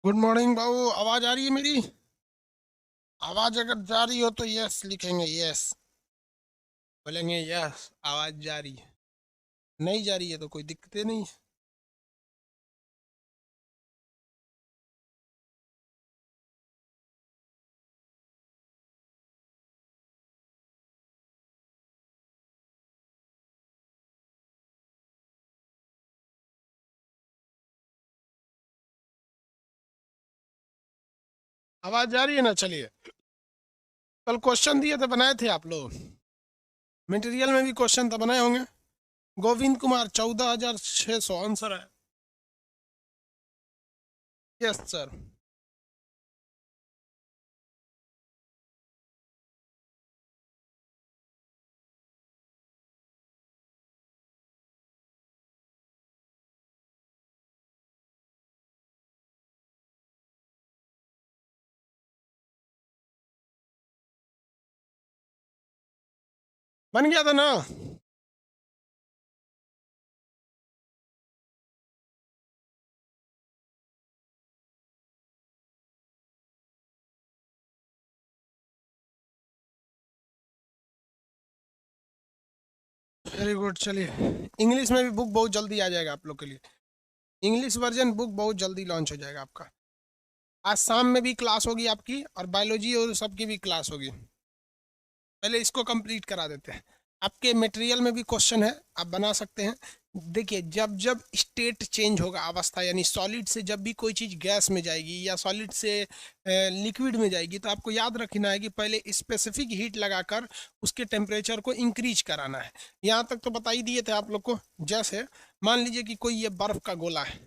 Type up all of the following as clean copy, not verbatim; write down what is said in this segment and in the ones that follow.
Good morning बाबू। आवाज आ रही है मेरी? आवाज अगर जा रही हो तो यस लिखेंगे, यस बोलेंगे, यस आवाज जा रही है। नहीं जा रही है तो कोई दिक्कत नहीं। आवाज जा रही है ना? चलिए, कल क्वेश्चन दिए थे, बनाए थे आप लोग। मटेरियल में भी क्वेश्चन तो बनाए होंगे। गोविंद कुमार 14,600 आंसर है। Yes sir. बन गया था ना? Very good. चलिए, इंग्लिश में भी बुक बहुत जल्दी आ जाएगा आप लोग के लिए। इंग्लिश वर्जन बुक बहुत जल्दी लॉन्च हो जाएगा आपका। आज शाम में भी क्लास होगी आपकी, और बायोलॉजी और सबकी भी क्लास होगी। पहले इसको कंप्लीट करा देते हैं। आपके मटेरियल में भी क्वेश्चन है, आप बना सकते हैं। देखिए, जब जब स्टेट चेंज होगा, अवस्था यानी सॉलिड से जब भी कोई चीज़ गैस में जाएगी या सॉलिड से लिक्विड में जाएगी, तो आपको याद रखना है कि पहले स्पेसिफिक हीट लगाकर उसके टेम्परेचर को इंक्रीज कराना है। यहाँ तक तो बता ही दिए थे आप लोग को। जैसे मान लीजिए कि कोई ये बर्फ़ का गोला है,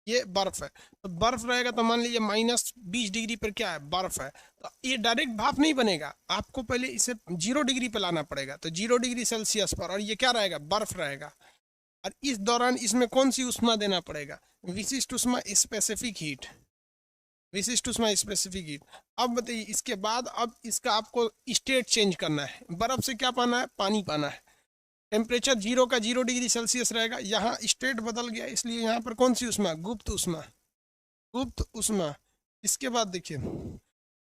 ये बर्फ है, तो बर्फ रहेगा तो मान लीजिए -20 डिग्री पर क्या है, बर्फ है। तो ये डायरेक्ट भाप नहीं बनेगा, आपको पहले इसे 0 डिग्री पे लाना पड़ेगा, तो 0 डिग्री सेल्सियस पर, और ये क्या रहेगा, बर्फ रहेगा। और इस दौरान इसमें कौन सी उष्मा देना पड़ेगा, विशिष्ट उष्मा, स्पेसिफिक हीट। विशिष्ट उष्मा, स्पेसिफिक हीट। अब बताइए, इसके बाद अब इसका आपको स्टेट चेंज करना है। बर्फ से क्या पाना है, पानी पाना है। टेम्परेचर 0 डिग्री सेल्सियस रहेगा, यहाँ स्टेट बदल गया, इसलिए यहाँ पर कौन सी उष्मा, गुप्त उष्मा। गुप्त उष्मा। इसके बाद देखिए,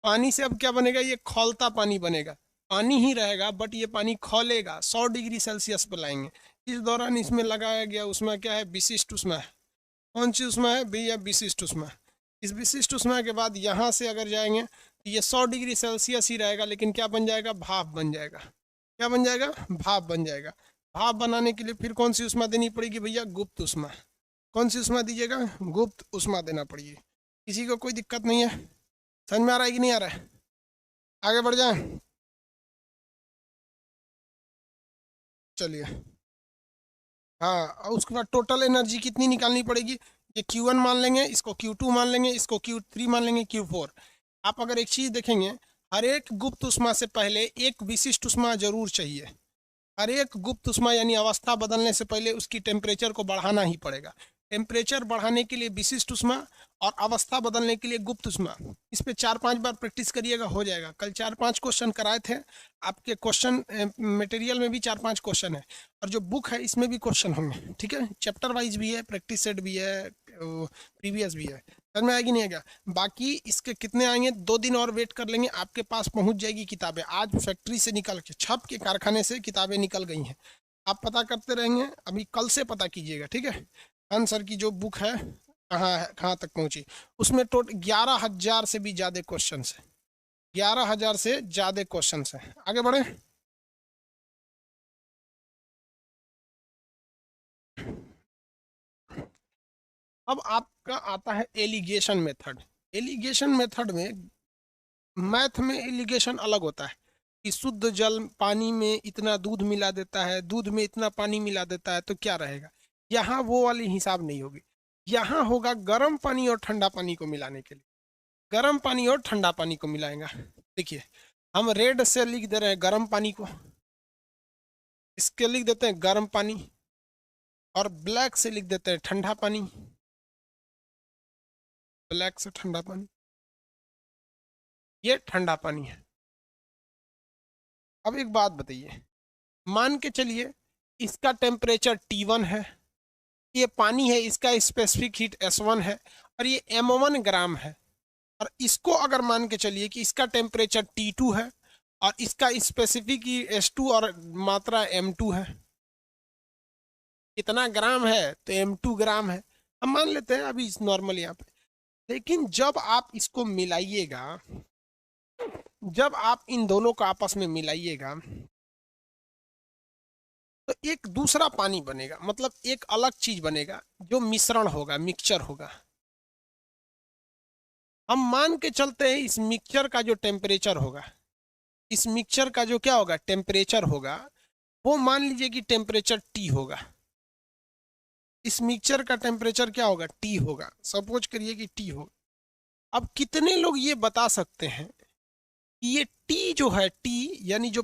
पानी से अब क्या बनेगा, ये खौलता पानी बनेगा। पानी ही रहेगा बट ये पानी खौलेगा, 100 डिग्री सेल्सियस पर लाएंगे। इस दौरान इसमें लगाया गया उष्मा क्या है, विशिष्ट उष्मा है। कौन सी उष्मा है भैया, विशिष्ट उष्मा। इस विशिष्ट उष्मा के बाद यहाँ से अगर जाएंगे तो ये 100 डिग्री सेल्सियस ही रहेगा, लेकिन क्या बन जाएगा, भाप बन जाएगा। क्या बन जाएगा, भाप बन जाएगा। भाप बनाने के लिए फिर कौन सी उष्मा देनी पड़ेगी भैया, गुप्त उष्मा। कौन सी उष्मा दीजिएगा, गुप्त उष्मा देना पड़ेगी। किसी को कोई दिक्कत नहीं है? समझ में आ रहा है कि नहीं आ रहा है? आगे बढ़ जाए। चलिए, हाँ, और उसके बाद टोटल एनर्जी कितनी निकालनी पड़ेगी। ये Q1 मान लेंगे, इसको Q2 मान लेंगे, इसको Q3 मान लेंगे, Q4। आप अगर एक चीज़ देखेंगे, हर एक गुप्त उष्मा से पहले एक विशिष्ट उष्मा जरूर चाहिए। हर एक गुप्त उष्मा यानी अवस्था बदलने से पहले उसकी टेम्परेचर को बढ़ाना ही पड़ेगा। टेम्परेचर बढ़ाने के लिए विशिष्ट उष्मा, और अवस्था बदलने के लिए गुप्त उष्मा। इस पे 4-5 बार प्रैक्टिस करिएगा, हो जाएगा। कल 4-5 क्वेश्चन कराए थे आपके। क्वेश्चन मटेरियल में भी 4-5 क्वेश्चन है, और जो बुक है इसमें भी क्वेश्चन होंगे, ठीक है। चैप्टर वाइज भी है, प्रैक्टिस सेट भी है, प्रीवियस भी है। समझ में आएगी नहीं आएगा? बाकी इसके कितने आएंगे, 2 दिन और वेट कर लेंगे, आपके पास पहुंच जाएगी किताबें। आज फैक्ट्री से निकल के, छप के कारखाने से किताबें निकल गई हैं। आप पता करते रहेंगे, अभी कल से पता कीजिएगा, ठीक है। खान सर की जो बुक है, कहाँ है, कहाँ तक पहुंची, उसमें 11,000 से भी ज़्यादा क्वेश्चन है। 11,000 से ज़्यादा क्वेश्चन है। आगे बढ़े। अब आपका आता है एलिगेशन मेथड। एलिगेशन मेथड में, मैथ में एलिगेशन अलग होता है कि शुद्ध जल पानी में इतना दूध मिला देता है, दूध में इतना पानी मिला देता है, तो क्या रहेगा। यहाँ वो वाली हिसाब नहीं होगी। यहाँ होगा गर्म पानी और ठंडा पानी को मिलाने के लिए, गर्म पानी और ठंडा पानी को मिलाएगा। देखिए, हम रेड से लिख दे रहे हैं गर्म पानी को, इसके लिख देते हैं गर्म पानी, और ब्लैक से लिख देते हैं ठंडा पानी, ब्लैक से ठंडा पानी, ये ठंडा पानी है। अब एक बात बताइए, मान के चलिए इसका टेम्परेचर T1 है, ये पानी है, इसका स्पेसिफिक हीट S1 है, और ये m1 ग्राम है, और इसको अगर मान के चलिए कि इसका टेम्परेचर T2 है और इसका स्पेसिफिक S2 और मात्रा M2 है, कितना ग्राम है तो M2 ग्राम है, हम मान लेते हैं अभी नॉर्मल यहाँ पे। लेकिन जब आप इसको मिलाइएगा, जब आप इन दोनों को आपस में मिलाइएगा तो एक दूसरा पानी बनेगा, मतलब एक अलग चीज बनेगा जो मिश्रण होगा, मिक्सचर होगा। हम मान के चलते हैं इस मिक्सचर का जो टेम्परेचर होगा, इस मिक्सचर का जो क्या होगा टेम्परेचर होगा, वो मान लीजिए कि टेम्परेचर T होगा। इस मिक्सचर का टेम्परेचर क्या होगा T होगा, सपोज करिए कि T होगा। अब कितने लोग ये बता सकते हैं कि ये T जो है, T यानी जो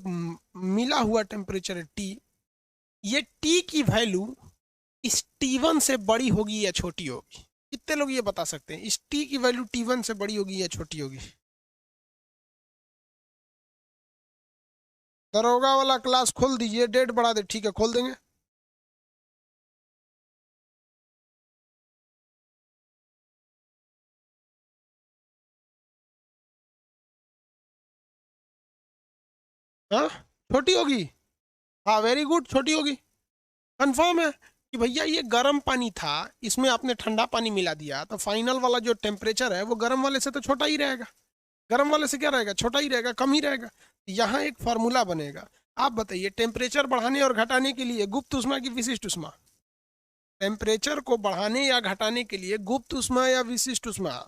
मिला हुआ टेम्परेचर है T, ये T की वैल्यू इस T1 से बड़ी होगी या छोटी होगी? कितने लोग ये बता सकते हैं इस T की वैल्यू T1 से बड़ी होगी या छोटी होगी? दरोगा वाला क्लास खोल दीजिए, डेट बढ़ा दे, ठीक है खोल देंगे। हाँ छोटी होगी, हाँ वेरी गुड, छोटी होगी। कंफर्म है कि भैया ये गर्म पानी था, इसमें आपने ठंडा पानी मिला दिया, तो फाइनल वाला जो टेम्परेचर है वो गर्म वाले से तो छोटा ही रहेगा। गर्म वाले से क्या रहेगा, छोटा ही रहेगा, कम ही रहेगा। यहाँ एक फॉर्मूला बनेगा। आप बताइए टेम्परेचर बढ़ाने और घटाने के लिए गुप्त उष्मा की विशिष्ट उष्मा, टेम्परेचर को बढ़ाने या घटाने के लिए गुप्त उष्मा या विशिष्ट उष्मा।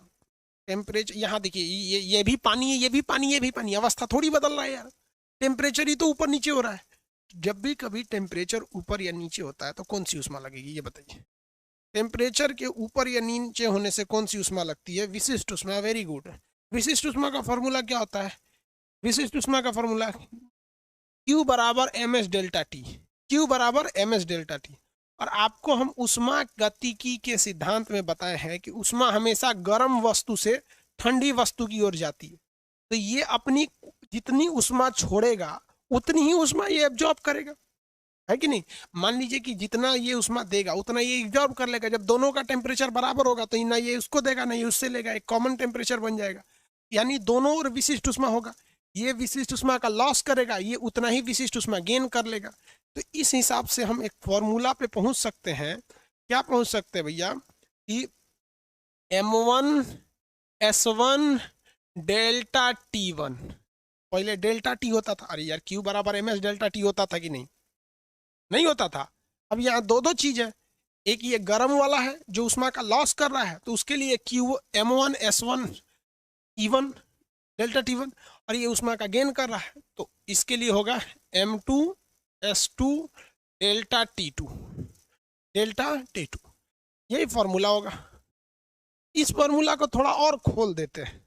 टेम्परेचर यहाँ देखिए, ये भी पानी है, ये भी पानी, ये भी पानी, अवस्था थोड़ी बदल रहा है यार, टेम्परेचर ही तो ऊपर नीचे हो रहा है। जब भी कभी टेम्परेचर ऊपर या नीचे होता है तो कौन सी उष्मा लगेगी ये बताइए? टेम्परेचर के ऊपर या नीचे होने से कौन सी उष्मा लगती है? विशिष्ट उष्मा, वेरी गुड। विशिष्ट उष्मा का फॉर्मूला क्या होता है? विशिष्ट उष्मा का फॉर्मूला Q बराबर mS डेल्टा टी, Q बराबर mS डेल्टा टी। और आपको हम उष्मा गतिकी के सिद्धांत में बताए हैं कि उष्मा हमेशा गर्म वस्तु से ठंडी वस्तु की ओर जाती है, तो ये अपनी जितनी उष्मा छोड़ेगा उतनी ही उष्मा ये एब्जॉर्ब करेगा, है कि नहीं? मान लीजिए कि जितना ये उष्मा देगा उतना ये एब्जॉर्ब कर लेगा। जब दोनों का टेम्परेचर बराबर होगा तो ना ये उसको देगा ना ये उससे लेगा, एक कॉमन टेम्परेचर बन जाएगा, यानी दोनों और विशिष्ट उष्मा होगा। ये विशिष्ट उष्मा का लॉस करेगा, ये उतना ही विशिष्ट उष्मा गेन कर लेगा। तो इस हिसाब से हम एक फॉर्मूला पे पहुंच सकते हैं। क्या पहुंच सकते हैं भैया? कि M1 S1 डेल्टा T1, पहले डेल्टा टी होता था, अरे यार Q बराबर MS डेल्टा टी होता था कि नहीं? नहीं होता था। अब यहाँ दो दो चीज है, एक ये गर्म वाला है जो उष्मा का लॉस कर रहा है, तो उसके लिए Q M1 S1 T1 delta T1, और ये उष्मा का गेन कर रहा है तो इसके लिए होगा M2 S2 delta T2 delta T2, यही फॉर्मूला होगा। इस फॉर्मूला को थोड़ा और खोल देते हैं।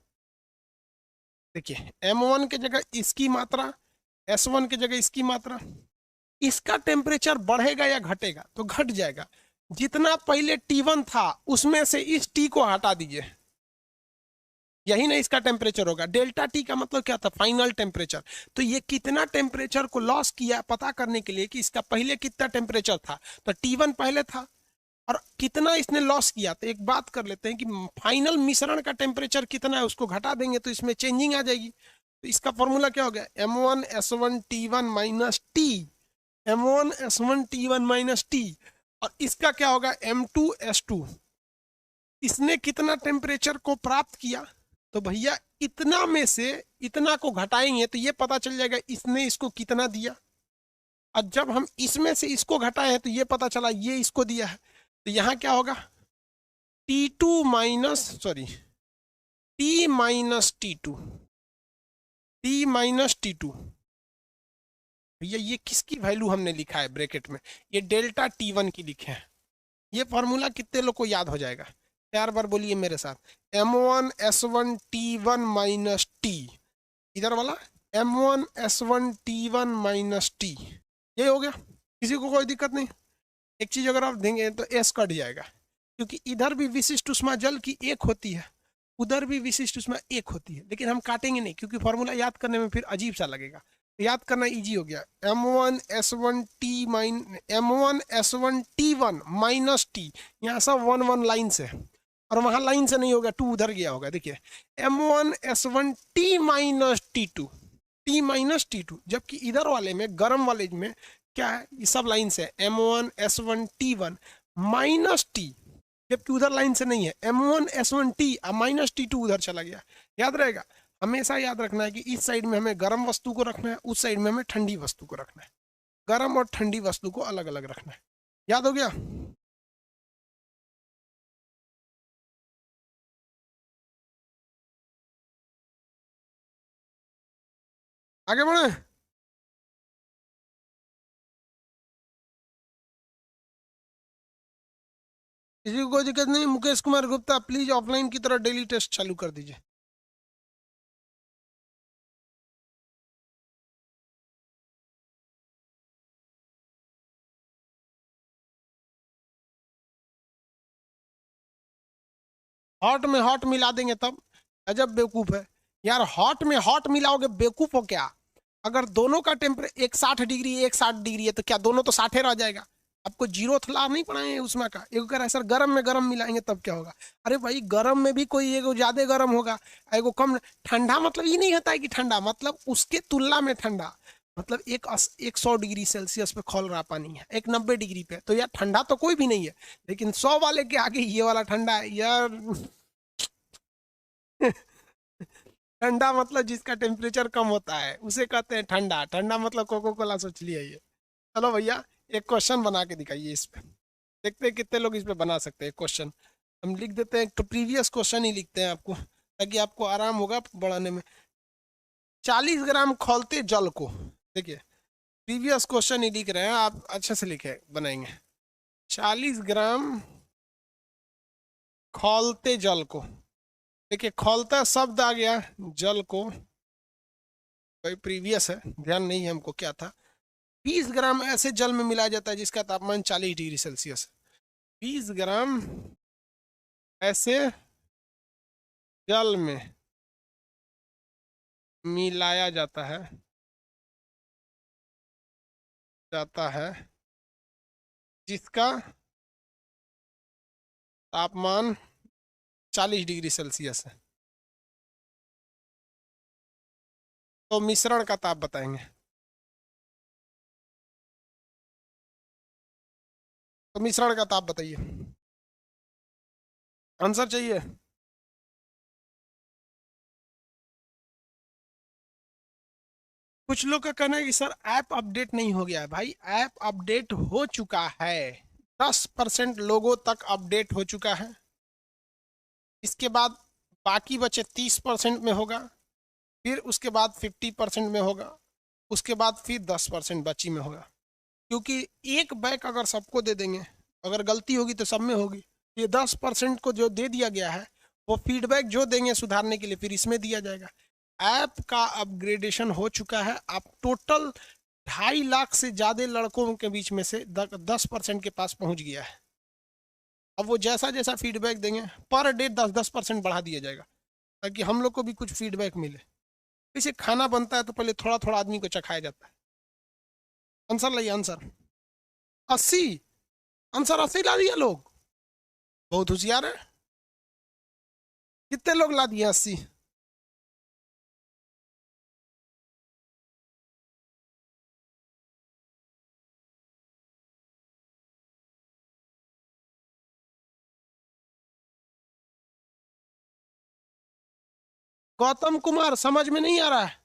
देखिए M1 के जगह इसकी मात्रा, S1 के जगह इसकी मात्रा, इसका टेम्परेचर बढ़ेगा या घटेगा? तो घट जाएगा। जितना पहले T1 था उसमें से इस T को हटा दीजिए, यही ना इसका टेम्परेचर होगा। डेल्टा T का मतलब क्या था? Final temperature. तो ये कितना टेम्परेचर को लॉस किया पता करने के लिए कि इसका पहले कितना टेम्परेचर था, तो T1 पहले था और कितना इसने लॉस किया। तो एक बात कर लेते हैं कि फाइनल मिश्रण का टेम्परेचर कितना है, उसको घटा देंगे तो इसमें चेंजिंग आ जाएगी। तो इसका फॉर्मूला क्या हो गया? M1 S1 T1 minus T, M1 S1 T1 minus T, और इसका क्या होगा? M2 S2। इसने कितना टेम्परेचर को प्राप्त किया? तो भैया इतना में से इतना को घटाएंगे तो ये पता चल जाएगा इसने इसको कितना दिया, और जब हम इसमें से इसको घटाए हैं तो ये पता चला ये इसको दिया है। तो यहाँ क्या होगा? T2 minus sorry T minus T2, T minus T2। भैया ये किसकी वैल्यू हमने लिखा है ब्रैकेट में? ये डेल्टा T1 की लिखे हैं। ये फॉर्मूला कितने लोग को याद हो जाएगा? 4 बार बोलिए मेरे साथ, M1 S1 T1 minus T, इधर वाला M1 S1 T1 minus T, ये हो गया। किसी को कोई दिक्कत नहीं? एक चीज अगर आप देंगे तो S कट जाएगा, क्योंकि इधर भी विशिष्ट उष्मा जल की एक होती है, उधर भी विशिष्ट उष्मा एक होती है, लेकिन हम काटेंगे नहीं क्योंकि फॉर्मूला याद करने में फिर अजीब सा लगेगा। याद करना इजी हो गया। M1 S1 T mine M1 S1 T1 minus T, यहाँ सब 1 1 लाइन से, और वहां लाइन से नहीं होगा, 2 उधर गया होगा। देखिए M1S1 T minus T2, T minus T2, जबकि इधर वाले में गर्म वाले में क्या है, ये सब लाइन से M1S1 T1 माइनस T, जबकि उधर लाइन से नहीं है। M1S1 T माइनस T2 उधर चला गया। याद रहेगा, हमेशा याद रखना है कि इस साइड में हमें गर्म वस्तु को रखना है, उस साइड में हमें ठंडी वस्तु को रखना है। गर्म और ठंडी वस्तु को अलग अलग रखना है। याद हो गया? आगे बढ़े। किसी को कोई दिक्कत नहीं? मुकेश कुमार गुप्ता, प्लीज ऑफलाइन की तरह डेली टेस्ट चालू कर दीजिए। हॉट में हॉट मिला देंगे तब। अजब बेवकूफ है यार, हॉट में हॉट मिलाओगे, बेवकूफ हो क्या? अगर दोनों का टेम्परेचर एक 60 डिग्री एक 60 डिग्री है तो क्या दोनों तो 60 रह जाएगा? आपको जीरो ला नहीं पड़ाए उसमें का। एक अगर ऐसा गर्म में गर्म मिलाएंगे तब क्या होगा? अरे भाई गर्म में भी कोई एगो ज्यादा गर्म होगा, एगो कम। ठंडा मतलब ये नहीं होता है कि ठंडा मतलब उसके तुलना में ठंडा, मतलब एक 100 डिग्री सेल्सियस पे खौल रहा पानी है, एक 90 डिग्री पे, तो यार ठंडा तो कोई भी नहीं है। लेकिन 100 वाले के आगे ये वाला ठंडा है यार। ठंडा मतलब जिसका टेम्परेचर कम होता है उसे कहते हैं ठंडा। ठंडा मतलब कोको कोला सोच लिया ये। चलो भैया एक क्वेश्चन बना के दिखाइए इस पे, देखते हैं कितने लोग इस पे बना सकते हैं क्वेश्चन। हम लिख देते हैं, तो प्रीवियस क्वेश्चन ही लिखते हैं आपको, ताकि आपको आराम होगा बढ़ाने में। 40 ग्राम खौलते जल को, देखिए प्रीवियस क्वेश्चन ही लिख रहे हैं आप, अच्छे से लिखे बनाएंगे। 40 ग्राम खौलते जल को, देखिए खौलता शब्द आ गया, जल को कोई प्रीवियस है, ध्यान नहीं है हमको क्या था। 20 ग्राम ऐसे जल में मिलाया जाता है जिसका तापमान 40 डिग्री सेल्सियस है। 20 ग्राम ऐसे जल में मिलाया जाता है जिसका तापमान 40 डिग्री सेल्सियस है। तो मिश्रण का ताप बताएंगे। तो मिश्रण का ताप बताइए, आंसर चाहिए। कुछ लोग का कहना है कि सर ऐप अपडेट नहीं हो गया है। भाई ऐप अपडेट हो चुका है, 10% लोगों तक अपडेट हो चुका है। इसके बाद बाकी बचे 30% में होगा, फिर उसके बाद 50% में होगा, उसके बाद फिर 10% बची में होगा। क्योंकि एक बैक अगर सबको दे देंगे, अगर गलती होगी तो सब में होगी। ये 10% को जो दे दिया गया है वो फीडबैक जो देंगे सुधारने के लिए फिर इसमें दिया जाएगा। ऐप का अपग्रेडेशन हो चुका है। आप टोटल 2.5 लाख से ज़्यादा लड़कों के बीच में से 10% के पास पहुंच गया है। अब वो जैसा जैसा फीडबैक देंगे पर डे 10% बढ़ा दिया जाएगा, ताकि हम लोग को भी कुछ फीडबैक मिले। जैसे खाना बनता है तो पहले थोड़ा थोड़ा आदमी को चखाया जाता है। आंसर लाइए, आंसर 80। आंसर 80 ला दिया लोग, बहुत होशियार है। कितने लोग ला दिए 80? गौतम कुमार समझ में नहीं आ रहा है।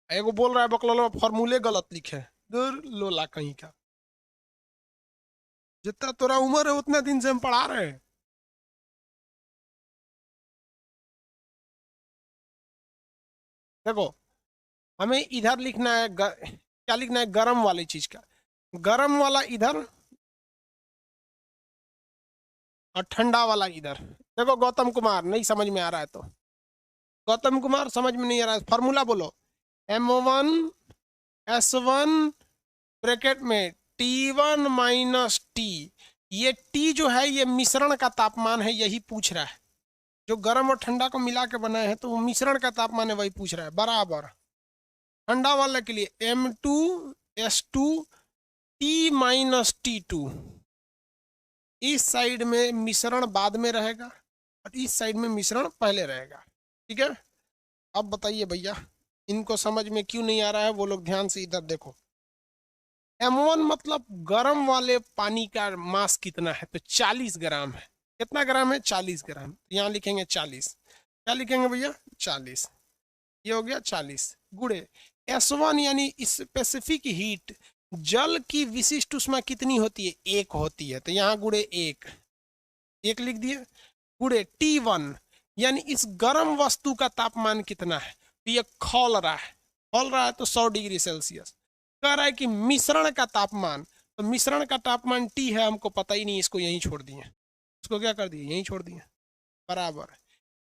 एगो बोल रहा है बकलोल फॉर्मूले गलत लिखे, दूर लोला कहीं का। जितना तोरा उम्र है उतने दिन से हम पढ़ा रहे हैं। देखो हमें इधर लिखना है क्या लिखना है, गरम वाली चीज का, गरम वाला इधर और ठंडा वाला इधर। देखो गौतम कुमार नहीं समझ में आ रहा है तो, गौतम कुमार समझ में नहीं आ रहा है, फॉर्मूला बोलो। M1S1 ब्रैकेट में T1 माइनस टी। ये T जो है ये मिश्रण का तापमान है, यही पूछ रहा है। जो गर्म और ठंडा को मिला के बनाए हैं तो वो मिश्रण का तापमान है, वही पूछ रहा है। बराबर ठंडा वाले के लिए M2 S2 T minus T2। इस साइड में मिश्रण बाद में रहेगा और इस साइड में मिश्रण पहले रहेगा। ठीक है, अब बताइए भैया, इनको समझ में क्यों नहीं आ रहा है? वो लोग ध्यान से इधर देखो। M1 मतलब गर्म वाले पानी का मास कितना है? तो 40 ग्राम है। कितना ग्राम है? 40 ग्राम। यहाँ लिखेंगे 40। क्या लिखेंगे भैया? 40। ये हो गया 40 गुणे S1 यानी स्पेसिफिक हीट, जल की विशिष्ट उष्मा कितनी होती है? 1 होती है। तो यहाँ गुणे 1 लिख दिए, गुणे T1 यानी इस गर्म वस्तु का तापमान कितना है? तो ये खौल रहा है, खौल रहा है तो 100 डिग्री सेल्सियस। कह रहा है कि मिश्रण का तापमान, तो मिश्रण का तापमान T है, हमको पता ही नहीं, इसको यहीं छोड़ दिए। इसको क्या कर दिए? यहीं छोड़ दिए। बराबर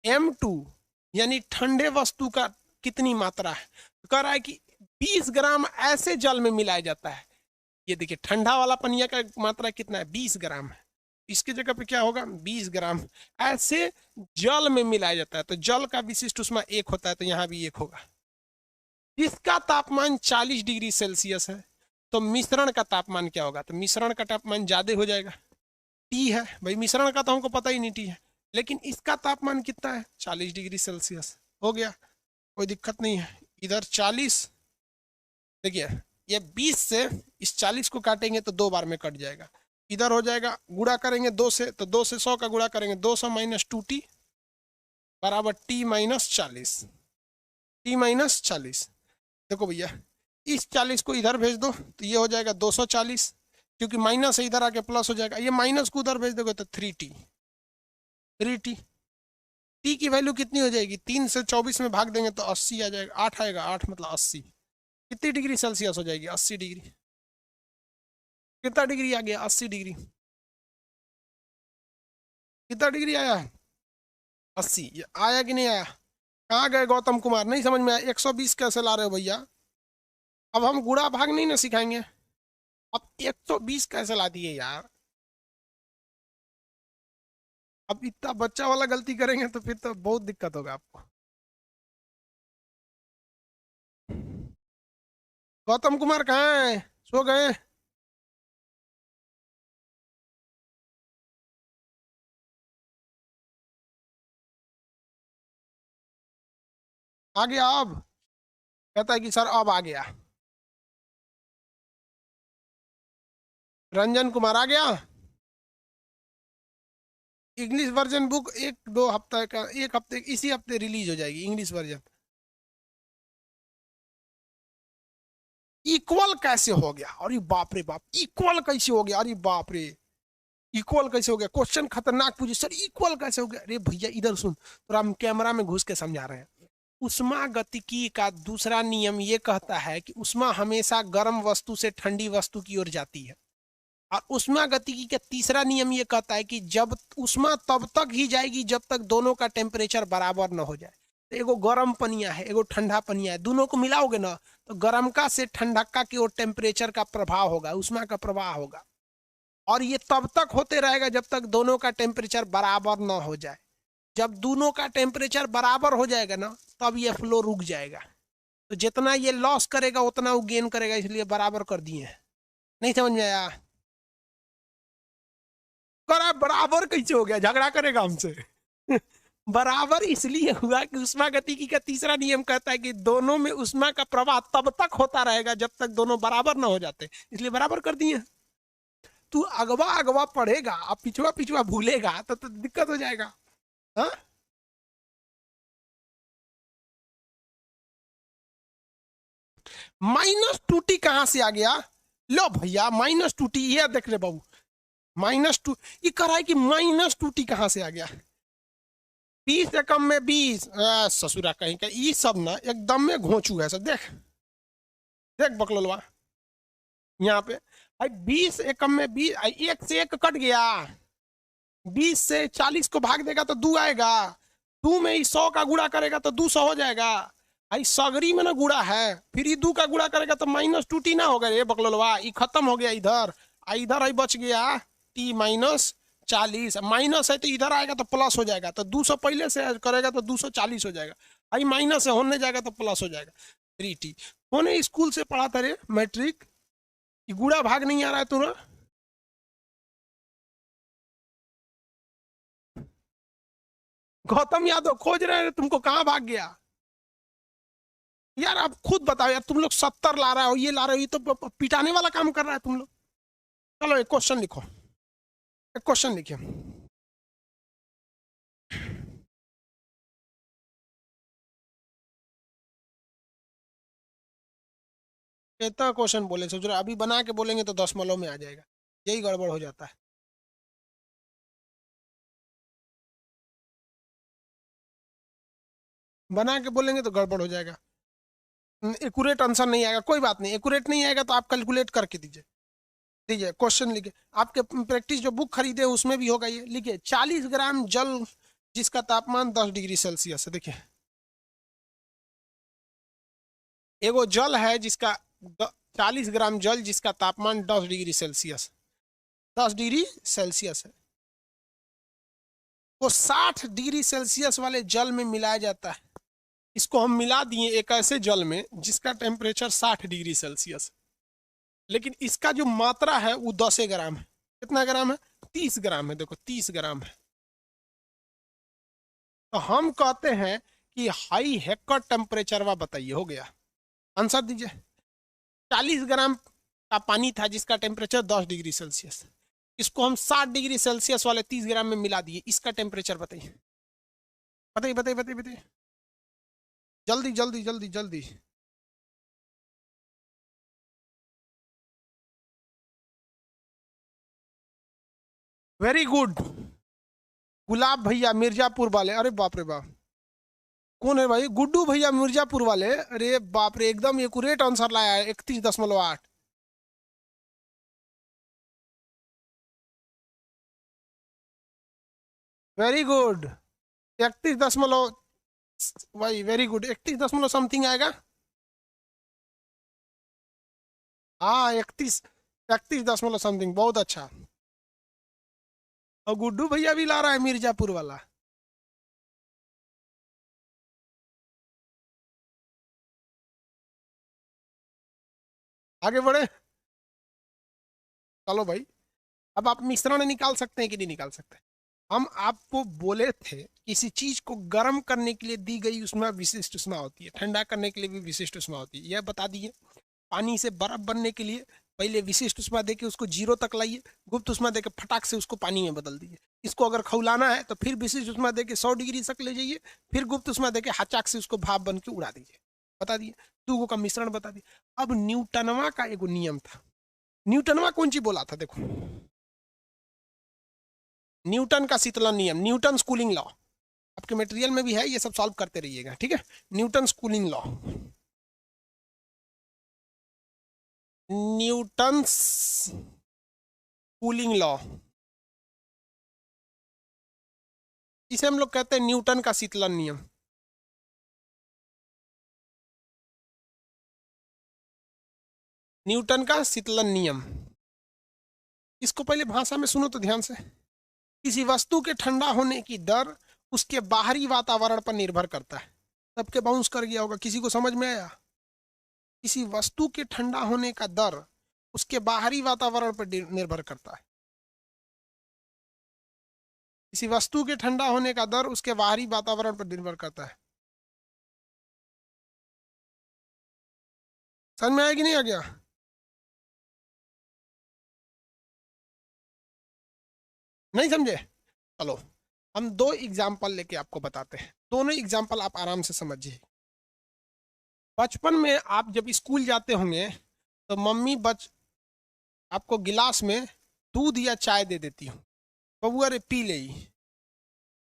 M2 यानी ठंडे वस्तु का कितनी मात्रा है? तो कह रहा है कि 20 ग्राम ऐसे जल में मिलाया जाता है। ये देखिए ठंडा वाला पनिया का मात्रा कितना है? 20 ग्राम है। इसके जगह पे क्या होगा? 20 ग्राम ऐसे जल में मिलाया जाता है। तो जल का विशिष्ट उष्मा 1 होता है, तो यहाँ भी 1 होगा। इसका तापमान 40 डिग्री सेल्सियस है, तो मिश्रण का तापमान क्या होगा? तो मिश्रण का तापमान ज्यादा हो जाएगा। टी है भाई, मिश्रण का तो हमको पता ही नहीं टी है, लेकिन इसका तापमान कितना है? 40 डिग्री सेल्सियस। हो गया, कोई दिक्कत नहीं है। इधर 40, देखिए ये 20 से इस 40 को काटेंगे तो 2 बार में कट जाएगा। इधर हो जाएगा, गुणा करेंगे 2 से, तो 2 से 100 का गुणा करेंगे, 200 माइनस 2T बराबर T माइनस 40। T minus 40। देखो भैया, इस 40 को इधर भेज दो तो ये हो जाएगा 240, क्योंकि माइनस है, इधर आके प्लस हो जाएगा। ये माइनस को उधर भेज दोगे तो 3T। 3T टी की वैल्यू कितनी हो जाएगी? 3 से 24 में भाग देंगे तो 80 आ जाएगा। 8 आएगा, 8 मतलब 80। कितनी डिग्री सेल्सियस हो जाएगी? 80 डिग्री। कितना डिग्री आ गया? 80 डिग्री। कितना डिग्री आया? 80। ये आया कि नहीं आया? कहाँ गए गौतम कुमार? नहीं समझ में आया। 120 कैसे ला रहे हो भैया? अब हम गुणा भाग नहीं ना सिखाएंगे, अब 120 कैसे ला दिए यार? अब इतना बच्चा वाला गलती करेंगे तो फिर तो बहुत दिक्कत होगा आपको। गौतम कुमार कहाँ है? सो गए? आ गया अब? कहता है कि सर अब आ गया। रंजन कुमार आ गया? इंग्लिश वर्जन बुक 1-2 हफ्ते का, 1 हफ्ते, इसी हफ्ते रिलीज हो जाएगी इंग्लिश वर्जन। इक्वल कैसे हो गया? अरे बाप रे बाप, इक्वल कैसे हो गया? अरे बाप रे, इक्वल कैसे हो गया? क्वेश्चन खतरनाक पूछे सर, इक्वल कैसे हो गया? अरे भैया इधर सुन, तो हम कैमरा में घुस के समझा रहे हैं। उष्मा गतिकी का दूसरा नियम ये कहता है कि उष्मा हमेशा गर्म वस्तु से ठंडी वस्तु की ओर जाती है। और उष्मा गतिकी का तीसरा नियम ये कहता है कि जब उष्मा तब तक ही जाएगी जब तक दोनों का टेम्परेचर बराबर न हो जाए। तो एगो गर्म पनिया है, एगो ठंडा पनिया है, दोनों को मिलाओगे ना तो गर्मका से ठंडका की ओर टेम्परेचर का प्रभाव होगा, उष्मा का प्रवाह होगा। और ये तब तक होते रहेगा जब तक दोनों का टेम्परेचर बराबर न हो जाए। जब दोनों का टेम्परेचर बराबर हो जाएगा ना, तब ये फ्लो रुक जाएगा। तो जितना ये लॉस करेगा उतना वो गेन करेगा, इसलिए बराबर कर दिए हैं। नहीं समझ में आया? करा बराबर कैसे हो गया? झगड़ा करेगा हमसे? बराबर इसलिए हुआ कि उष्मा गतिकी का तीसरा नियम कहता है कि दोनों में उष्मा का प्रवाह तब तक होता रहेगा जब तक दोनों बराबर ना हो जाते, इसलिए बराबर कर दिए। तू अगवा अगवा पढ़ेगा, अब पिछवा पिछवा भूलेगा तो दिक्कत हो जाएगा। हाँ, -2T कहां से आ गया? लो भैया -2T, ये देख रहे बाबू, -2, ये कह रहा है कि -2T कहां से आ गया? 20 से कम में 20, ससुरा कहीं का, ये सब ना एकदम में घोंचू है सब। देख देख बकलोलवा, यहाँ पे 20 एकम में 20, 1 से 1 कट गया। 20 से 40 को भाग देगा तो 2 आएगा। 2 में 100 का गुणा करेगा तो 200 हो जाएगा। आई सगरी में ना गुणा है, फिर ये 2 का गुणा करेगा तो -2T ना होगा रे बकलोलवा, ये खत्म हो गया इधर। इधर आई बच गया T माइनस 40, माइनस है तो इधर आएगा तो प्लस हो जाएगा, तो 200 पहले से करेगा तो 240 हो जाएगा। आई माइनस है, होने जाएगा तो प्लस हो जाएगा 3T। होने स्कूल से पढ़ा था रे मैट्रिक, ये गुड़ा भाग नहीं आ रहा है तुम्हारा? गौतम यादव खोज रहे हैं तुमको, कहाँ भाग गया यार? आप खुद बताओ यार, तुम लोग 70 ला रहे हो, ये ला रहे हो, ये तो पिटाने वाला काम कर रहा है तुम लोग। चलो एक क्वेश्चन लिखो, एक क्वेश्चन लिखिए। कितना क्वेश्चन बोले सोच रहे हो? अभी बना के बोलेंगे तो दशमलव में आ जाएगा, यही गड़बड़ हो जाता है। बना के बोलेंगे तो गड़बड़ हो जाएगा, एक्यूरेट आंसर नहीं आएगा। कोई बात नहीं, एक्यूरेट नहीं आएगा तो आप कैलकुलेट करके दीजिए। दीजिए क्वेश्चन लिखिए, आपके प्रैक्टिस जो बुक खरीदे उसमें भी होगा ये। लिखिए 40 ग्राम जल जिसका तापमान 10 डिग्री सेल्सियस है। देखिए एगो जल है जिसका 40 ग्राम जल जिसका तापमान 10 डिग्री सेल्सियस, 10 डिग्री सेल्सियस है, वो 60 डिग्री सेल्सियस वाले जल में मिलाया जाता है। इसको हम मिला दिए एक ऐसे जल में जिसका टेम्परेचर 60 डिग्री सेल्सियस, लेकिन इसका जो मात्रा है वो 10 ग्राम है। कितना ग्राम है? 30 ग्राम है। देखो 30 ग्राम है। तो हम कहते हैं कि हाई हेक्टर टेम्परेचर वा बताइए, हो गया आंसर दीजिए। 40 ग्राम का पानी था जिसका टेम्परेचर 10 डिग्री सेल्सियस, इसको हम 60 डिग्री सेल्सियस वाले 30 ग्राम में मिला दिए, इसका टेम्परेचर बताइए, बताइए बताइए बताइए बताइए, जल्दी जल्दी जल्दी जल्दी। वेरी गुड, गुलाब भैया मिर्जापुर वाले, अरे बाप रे बाप। कौन है भाई? गुड्डू भैया मिर्जापुर वाले, अरे बाप रे, एकदम एक्यूरेट आंसर लाया है, 31.8। वेरी गुड, 31 दशमलव, भाई वेरी गुड, 31 दशमलव समथिंग आएगा। हाँ 31 दशमलव समथिंग, बहुत अच्छा। और गुड्डू भैया भी ला रहा है मिर्जापुर वाला। आगे बढ़े, चलो भाई। अब आप मिश्रण निकाल सकते हैं कि नहीं निकाल सकते? हम आपको बोले थे किसी चीज को गर्म करने के लिए दी गई उसमें विशिष्ट उष्मा होती है, ठंडा करने के लिए भी विशिष्ट उष्मा होती है, यह बता दिए। पानी से बर्फ बनने के लिए पहले विशिष्ट उष्मा देके उसको 0 तक लाइए, गुप्त उष्मा देके फटाक से उसको पानी में बदल दीजिए। इसको अगर खौलाना है तो फिर विशिष्ट उष्मा देके 100 डिग्री तक ले जाइए, फिर गुप्त उष्मा देके हचाक से उसको भाप बन के उड़ा दीजिए। बता दिए, दो का मिश्रण बता दिए। अब न्यूटनवा का एगो नियम था, न्यूटनवा कौन सी बोला था? देखो न्यूटन का शीतलन नियम, न्यूटन कूलिंग लॉ, आपके मटेरियल में भी है, ये सब सॉल्व करते रहिएगा, ठीक है। Newton cooling law, Newton cooling law, इसे हम लोग कहते हैं न्यूटन का शीतलन नियम। न्यूटन का शीतलन नियम, इसको पहले भाषा में सुनो तो ध्यान से। किसी वस्तु के ठंडा होने की दर उसके बाहरी वातावरण पर निर्भर करता है। सबके बाउंस कर गया होगा, किसी को समझ में आया? किसी वस्तु के ठंडा होने का दर उसके बाहरी वातावरण पर निर्भर करता है। किसी वस्तु के ठंडा होने का दर उसके बाहरी वातावरण पर निर्भर करता है। समझ में आया कि नहीं आ गया? नहीं समझे? चलो हम दो एग्जाम्पल लेके आपको बताते हैं, दोनों एग्जाम्पल आप आराम से समझिए। बचपन में आप जब स्कूल जाते होंगे तो मम्मी आपको गिलास में दूध या चाय दे देती हूँ, बबुआ रे पी ले,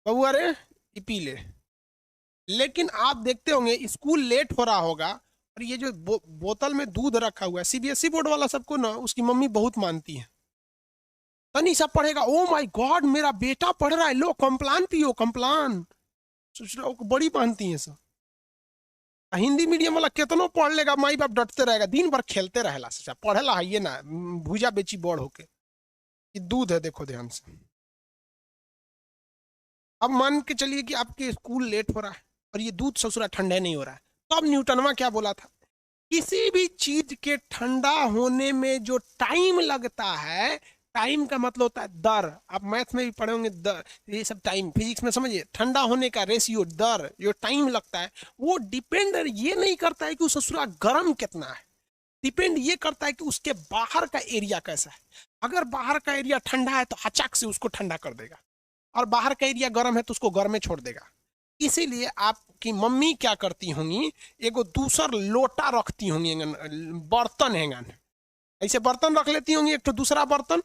बबुआ रे पी ले। लेकिन आप देखते होंगे स्कूल लेट हो रहा होगा और ये जो बोतल में दूध रखा हुआ है, सीबीएसई बोर्ड वाला सबको ना उसकी मम्मी बहुत मानती है। तनी सा पढ़ेगा, ओ माय गॉड मेरा बेटा पढ़ रहा है, लो कम्प्लान पियो कम्प्लान, सोच रहा हो बड़ी मानती है सब। हिंदी मीडियम वाला कितनो पढ़ लेगा, माई बाप डटते रहेगा, दिन भर खेलते रहेला, सचा पढ़ेला है ये ना, भूजा बेची बड़ होके। ये दूध है, देखो ध्यान से। अब मान के चलिए कि आपके स्कूल लेट हो रहा है और ये दूध ससुरा ठंडे नहीं हो रहा है, तो अब न्यूटनवा क्या बोला था? किसी भी चीज के ठंडा होने में जो टाइम लगता है, टाइम का मतलब होता है दर। आप मैथ में भी पढ़े होंगे दर, ये सब टाइम फिजिक्स में समझिए। ठंडा होने का रेशियो, दर, जो टाइम लगता है वो डिपेंड ये नहीं करता है कि उस ससुरा गर्म कितना है, डिपेंड ये करता है कि उसके बाहर का एरिया कैसा है। अगर बाहर का एरिया ठंडा है तो अचाक से उसको ठंडा कर देगा, और बाहर का एरिया गर्म है तो उसको गर्म में छोड़ देगा। इसीलिए आपकी मम्मी क्या करती होंगी, एगो दूसर लोटा रखती होंगी, बर्तन हैंगन, ऐसे बर्तन रख लेती होंगी, एक तो दूसरा बर्तन।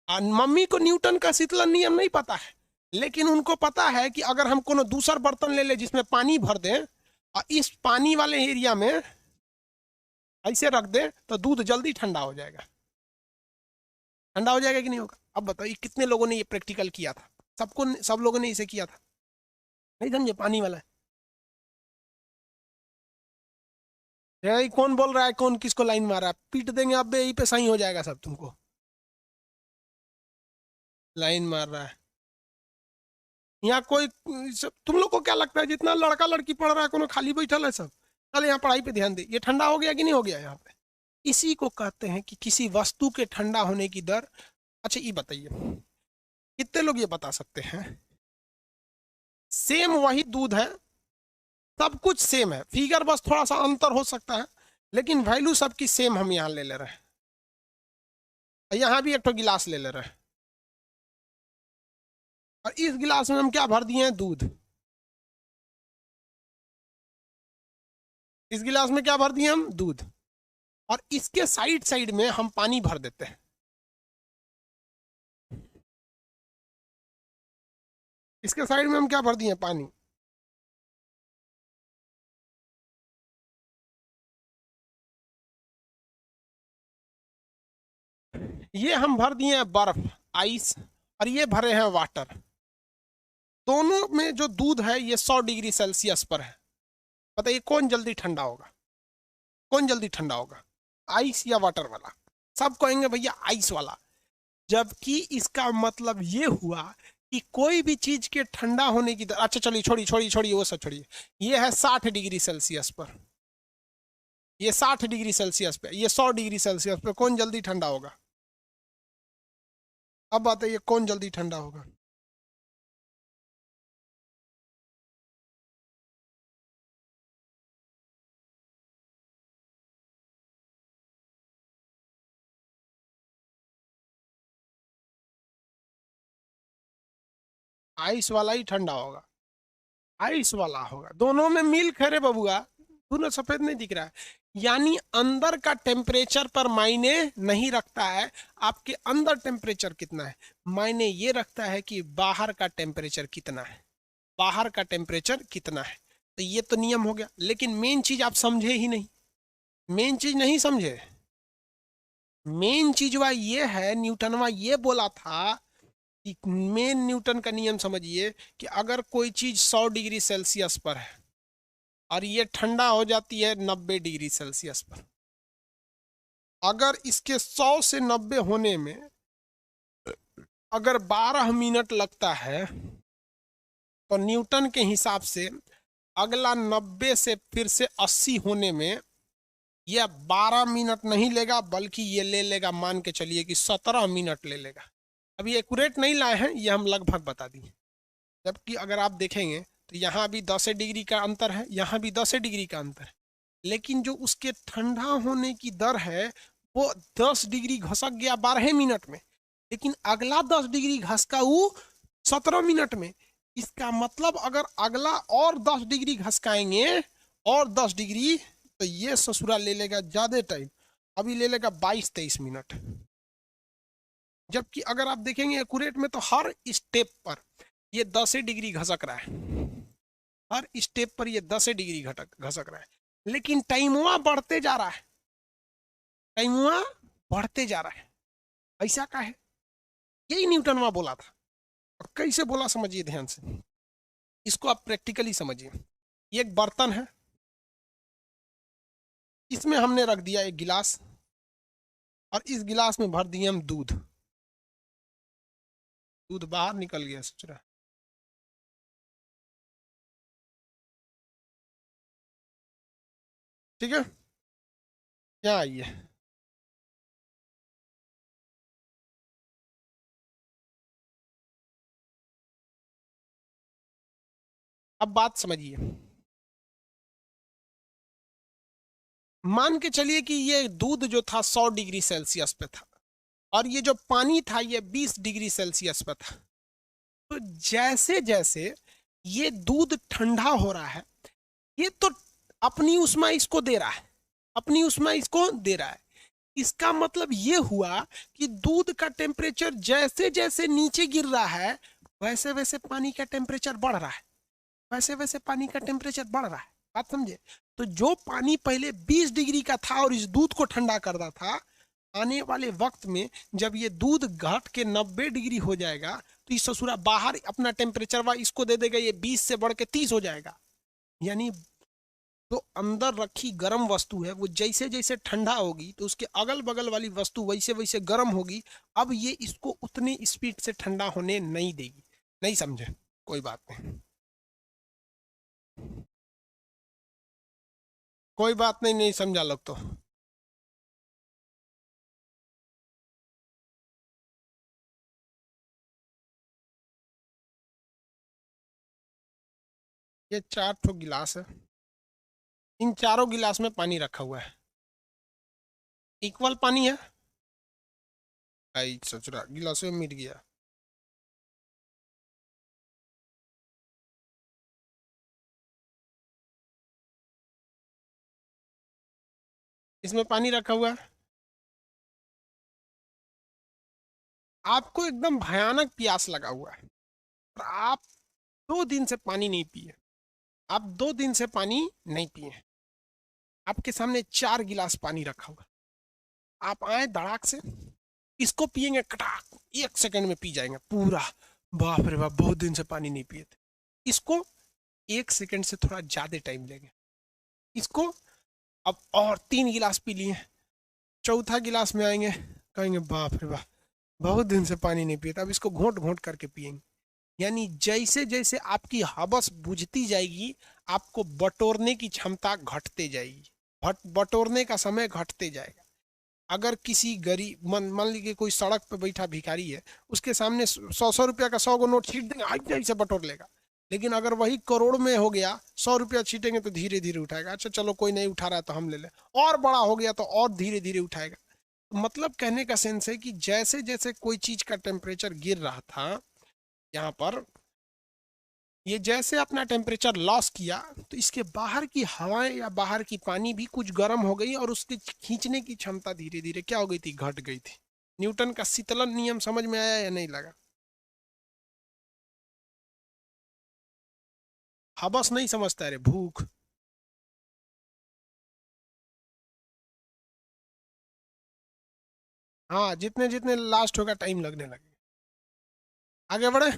और मम्मी को न्यूटन का शीतलन नियम नहीं पता है, लेकिन उनको पता है कि अगर हम कोनो दूसर बर्तन ले ले जिसमें पानी भर दें, और इस पानी वाले एरिया में ऐसे रख दें, तो दूध जल्दी ठंडा हो जाएगा। ठंडा हो जाएगा कि नहीं होगा? अब बताइए कितने लोगों ने ये प्रैक्टिकल किया था? सब लोगों ने इसे किया था? नहीं समझे? पानी वाला है, कौन बोल रहा है, कौन किसको लाइन मार रहा है? पीट देंगे अब यहीं पे, सही हो जाएगा सब। तुमको लाइन मार रहा है यहाँ कोई? तुम लोग को क्या लगता है जितना लड़का लड़की पढ़ रहा है कोनो खाली बैठल है सब? चल यहाँ पढ़ाई पे ध्यान दे। ये ठंडा हो गया कि नहीं हो गया यहाँ पे? इसी को कहते हैं कि किसी वस्तु के ठंडा होने की दर। अच्छा ये बताइए, कितने लोग ये बता सकते हैं, सेम वही दूध है, सब कुछ सेम है, फिगर बस थोड़ा सा अंतर हो सकता है, लेकिन वैल्यू सबकी सेम हम यहाँ ले ले रहे हैं। यहाँ भी एक तो गिलास ले ले रहे हैं, और इस गिलास में हम क्या भर दिए हैं? दूध। इस गिलास में क्या भर दिए हम? दूध। और इसके साइड साइड में हम पानी भर देते हैं। इसके साइड में हम क्या भर दिए? पानी। ये हम भर दिए हैं बर्फ, आइस, और ये भरे हैं वाटर। दोनों में जो दूध है ये 100 डिग्री सेल्सियस पर है। बताइए कौन जल्दी ठंडा होगा? कौन जल्दी ठंडा होगा, आइस या वाटर वाला? सब कहेंगे भैया आइस वाला। जबकि इसका मतलब ये हुआ कि कोई भी चीज के ठंडा होने की अच्छा चलिए, छोड़िए छोड़िए छोड़िए वो सब छोड़िए। ये है 60 डिग्री सेल्सियस पर, ये 60 डिग्री सेल्सियस पे, ये 100 डिग्री सेल्सियस पे। कौन जल्दी ठंडा होगा? अब बताइए कौन जल्दी ठंडा होगा? आइस वाला ही ठंडा होगा, आइस वाला होगा। दोनों में मिल्क है रे बबुआ, दोनों सफेद नहीं दिख रहा है। यानी अंदर का टेम्परेचर पर मायने नहीं रखता है आपके अंदर टेम्परेचर कितना है, मायने ये रखता है कि बाहर का टेम्परेचर कितना है, बाहर का टेम्परेचर कितना है। तो ये तो नियम हो गया, लेकिन मेन चीज आप समझे ही नहीं। मेन चीज नहीं समझे। मेन चीज वह ये है, न्यूटनवा ये बोला था कि मेन न्यूटन का नियम समझिए कि अगर कोई चीज 100 डिग्री सेल्सियस पर है और ये ठंडा हो जाती है 90 डिग्री सेल्सियस पर, अगर इसके 100 से 90 होने में अगर 12 मिनट लगता है, तो न्यूटन के हिसाब से अगला 90 से फिर से 80 होने में यह 12 मिनट नहीं लेगा, बल्कि ये ले लेगा, मान के चलिए कि 17 मिनट ले लेगा। अभी एक्यूरेट नहीं लाए हैं, ये हम लगभग बता दिए। जबकि अगर आप देखेंगे तो यहाँ भी 10 डिग्री का अंतर है, यहाँ भी 10 डिग्री का अंतर है, लेकिन जो उसके ठंडा होने की दर है वो 10 डिग्री घसक गया 12 मिनट में, लेकिन अगला 10 डिग्री घसका वो 17 मिनट में। इसका मतलब अगर अगला और 10 डिग्री घसकाएंगे, और 10 डिग्री, तो ये ससुरा ले लेगा ज्यादा टाइम, अभी ले लेगा 22-23 मिनट। जबकि अगर आप देखेंगे एक्यूरेट में तो हर स्टेप पर ये 10 डिग्री घसक रहा है, हर स्टेप पर ये 10 डिग्री घटक घसक रहा है, लेकिन टाइमुआ बढ़ते जा रहा है, टाइमुआ बढ़ते जा रहा है। ऐसा का है? यही न्यूटनवा बोला था। और कैसे बोला समझिए ध्यान से, इसको आप प्रैक्टिकली समझिए। ये एक बर्तन है, इसमें हमने रख दिया एक गिलास, और इस गिलास में भर दिए हम दूध। दूध बाहर निकल गया सोच रहा। ठीक है, यहाँ आइए। अब बात समझिए। मान के चलिए कि ये दूध जो था 100 डिग्री सेल्सियस पे था, और ये जो पानी था ये 20 डिग्री सेल्सियस पे था। तो जैसे जैसे ये दूध ठंडा हो रहा है, ये तो अपनी उष्मा इसको दे रहा है, अपनी उष्मा इसको दे रहा है। इसका मतलब ये हुआ कि दूध का टेम्परेचर जैसे जैसे नीचे गिर रहा है, वैसे वैसे पानी का टेम्परेचर बढ़ रहा है, वैसे वैसे पानी का टेम्परेचर बढ़ रहा है। बात समझे? तो जो पानी पहले 20 डिग्री का था और इस दूध को ठंडा करता था, आने वाले वक्त में जब ये दूध घट के 90 डिग्री हो जाएगा, तो इस ससुरा बाहर अपना टेम्परेचर इसको दे देगा, ये 20 से बढ़ के 30 हो जाएगा। यानी तो अंदर रखी गर्म वस्तु है वो जैसे जैसे ठंडा होगी तो उसके अगल बगल वाली वस्तु वैसे वैसे गर्म होगी। अब ये इसको उतनी स्पीड से ठंडा होने नहीं देगी। नहीं समझे? कोई बात नहीं, कोई बात नहीं, नहीं समझा लोग तो। ये 4 ठो गिलास है, इन चारों गिलास में पानी रखा हुआ है, इक्वल पानी है। आई सचुरा गिलास में मिट गया। इसमें पानी रखा हुआ है, आपको एकदम भयानक प्यास लगा हुआ है और आप 2 दिन से पानी नहीं पिए, आप 2 दिन से पानी नहीं पिए। आपके सामने 4 गिलास पानी रखा हुआ, आप आए धड़ाक से इसको पिएंगे, कटाक 1 सेकंड में पी जाएंगे पूरा। बाप रे बाप, बहुत दिन से पानी नहीं पिए थे। इसको 1 सेकंड से थोड़ा ज्यादा टाइम लेंगे। इसको अब और 3 गिलास पी लिए, चौथा गिलास में आएंगे, कहेंगे बाप रे बाप, बहुत दिन से पानी नहीं पिए। अब इसको घोंट घोंट करके पिएंगे। यानी जैसे जैसे आपकी हवस बुझती जाएगी, आपको बटोरने की क्षमता घटते जाएगी, बटोरने का समय घटते जाएगा। अगर किसी गरीब मान लीजिए कोई सड़क पे बैठा भिखारी है, उसके सामने 100 100 रुपया का 100 गो नोट छीट देंगे, आई जाई से बटोर लेगा। लेकिन अगर वही करोड़ में हो गया, 100 रुपया छीटेंगे तो धीरे धीरे उठाएगा, अच्छा चलो कोई नहीं उठा रहा है तो हम ले लें। और बड़ा हो गया तो और धीरे धीरे उठाएगा। मतलब कहने का सेंस है कि जैसे जैसे कोई चीज का टेम्परेचर गिर रहा था, यहाँ पर ये जैसे अपना टेम्परेचर लॉस किया, तो इसके बाहर की हवाएं या बाहर की पानी भी कुछ गर्म हो गई और उसकी खींचने की क्षमता धीरे धीरे क्या हो गई थी, घट गई थी। न्यूटन का शीतलन नियम समझ में आया या नहीं लगा? हबस नहीं समझता, रे भूख। हाँ, जितने जितने लास्ट होगा टाइम लगने लगे। आगे बढ़े।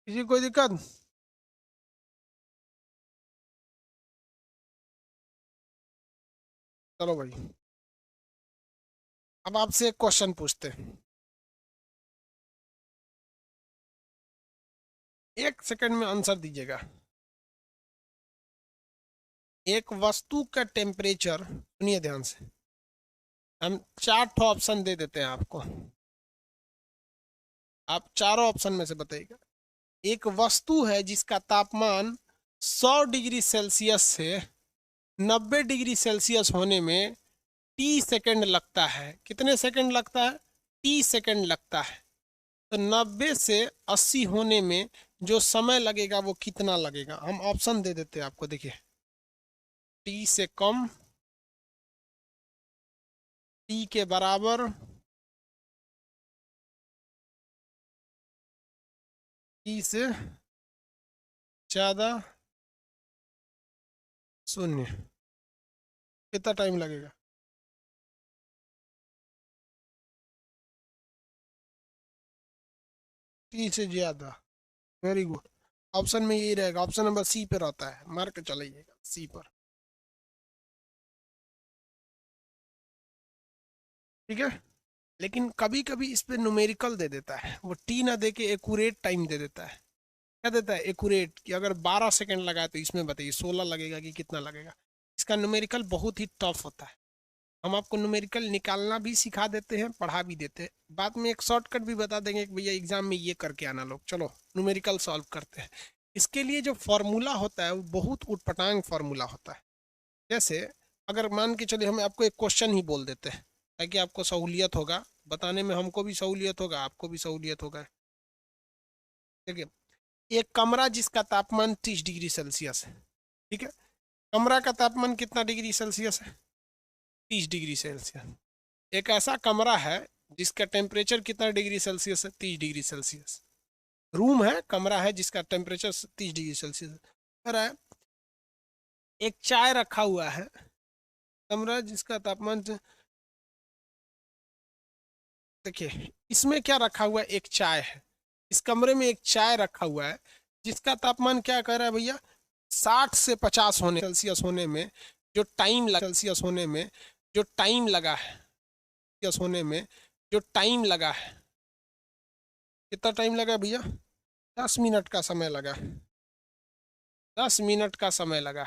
किसी को कोई दिक्कत? चलो भाई, अब आपसे एक क्वेश्चन पूछते हैं। 1 सेकंड में आंसर दीजिएगा। एक वस्तु का टेम्परेचर, सुनिए ध्यान से, हम 4 ठो ऑप्शन दे देते हैं आपको, आप चारों ऑप्शन में से बताइएगा। एक वस्तु है जिसका तापमान 100 डिग्री सेल्सियस से 90 डिग्री सेल्सियस होने में T सेकंड लगता है। कितने सेकंड लगता है? T सेकंड लगता है। तो 90 से 80 होने में जो समय लगेगा वो कितना लगेगा? हम ऑप्शन दे देते हैं आपको, देखिए। T से कम, T के बराबर, T से ज्यादा, 0। कितना टाइम लगेगा? T से ज्यादा। Very good. ऑप्शन में यही रहेगा, ऑप्शन नंबर सी पे रहता है, मार के चलाइएगा। सी पर, ठीक है। लेकिन कभी कभी इस पे न्यूमेरिकल दे देता है, वो टी ना दे के एक्यूरेट टाइम दे देता है। क्या देता है? एक्यूरेट, कि अगर 12 सेकंड लगा तो इसमें बताइए 16 लगेगा कि कितना लगेगा। इसका न्यूमेरिकल बहुत ही टफ होता है। हम आपको न्यूमेरिकल निकालना भी सिखा देते हैं, पढ़ा भी देते हैं, बाद में एक शॉर्टकट भी बता देंगे कि भैया एग्जाम में ये करके आना लोग। चलो न्यूमेरिकल सॉल्व करते हैं। इसके लिए जो फॉर्मूला होता है वो बहुत उटपटांग फॉर्मूला होता है। जैसे अगर मान के चलिए हम आपको एक क्वेश्चन ही बोल देते हैं, ताकि आपको सहूलियत होगा बताने में, हमको भी सहूलियत होगा, आपको भी सहूलियत होगा। ठीक है, एक कमरा जिसका तापमान 30 डिग्री सेल्सियस है, ठीक है। कमरा का तापमान कितना डिग्री सेल्सियस है? 30 डिग्री सेल्सियस। एक ऐसा कमरा है जिसका टेम्परेचर कितना डिग्री सेल्सियस है? 30 डिग्री सेल्सियस। रूम है, कमरा है जिसका टेम्परेचर 30 डिग्री सेल्सियस है। एक चाय रखा हुआ है, कमरा जिसका तापमान, देखिए इसमें क्या रखा हुआ है? एक चाय है। इस कमरे में एक चाय रखा हुआ है जिसका तापमान क्या कर रहा है भैया? 60 से 50 होने सेल्सियस होने में जो टाइम लगा, सेल्सियस होने में जो टाइम लगा है, सेल्सियस होने में जो टाइम लगा है, कितना टाइम लगा भैया? 10 मिनट का समय लगा। 10 मिनट का समय लगा।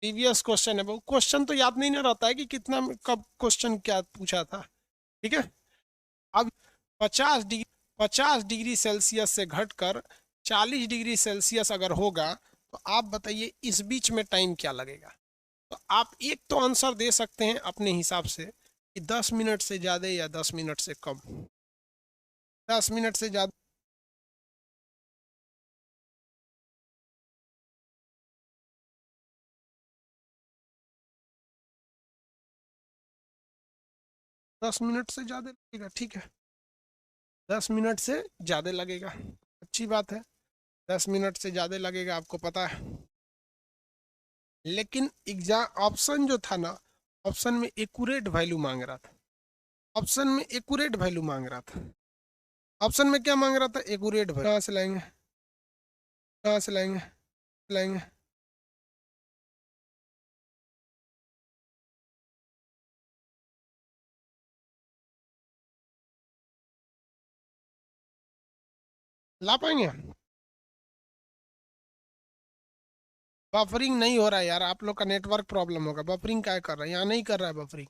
प्रीवियस क्वेश्चन है वो, क्वेश्चन तो याद नहीं ना रहता है कि कितना कब क्वेश्चन क्या पूछा था, ठीक है। अब 50 डिग्री सेल्सियस से घटकर 40 डिग्री सेल्सियस अगर होगा तो आप बताइए इस बीच में टाइम क्या लगेगा? तो आप एक तो आंसर दे सकते हैं अपने हिसाब से कि 10 मिनट से ज़्यादा या 10 मिनट से कम। 10 मिनट से ज़्यादा, 10 मिनट से ज़्यादा लगेगा, ठीक है। 10 मिनट से ज़्यादा लगेगा, अच्छी बात है। 10 मिनट से ज़्यादा लगेगा, आपको पता है। लेकिन एग्जाम ऑप्शन जो था ना, ऑप्शन में एक्यूरेट वैल्यू मांग रहा था। ऑप्शन में एक्यूरेट वैल्यू मांग रहा था। ऑप्शन में क्या मांग रहा था? Accurate value. कहाँ से लाएंगे? कहाँ से लाएंगे? लाएंगे ला पाएंगे? बफरिंग नहीं हो रहा है यार, आप लोग का नेटवर्क प्रॉब्लम होगा। बफरिंग क्या कर रहा है? यहाँ नहीं कर रहा है बफरिंग।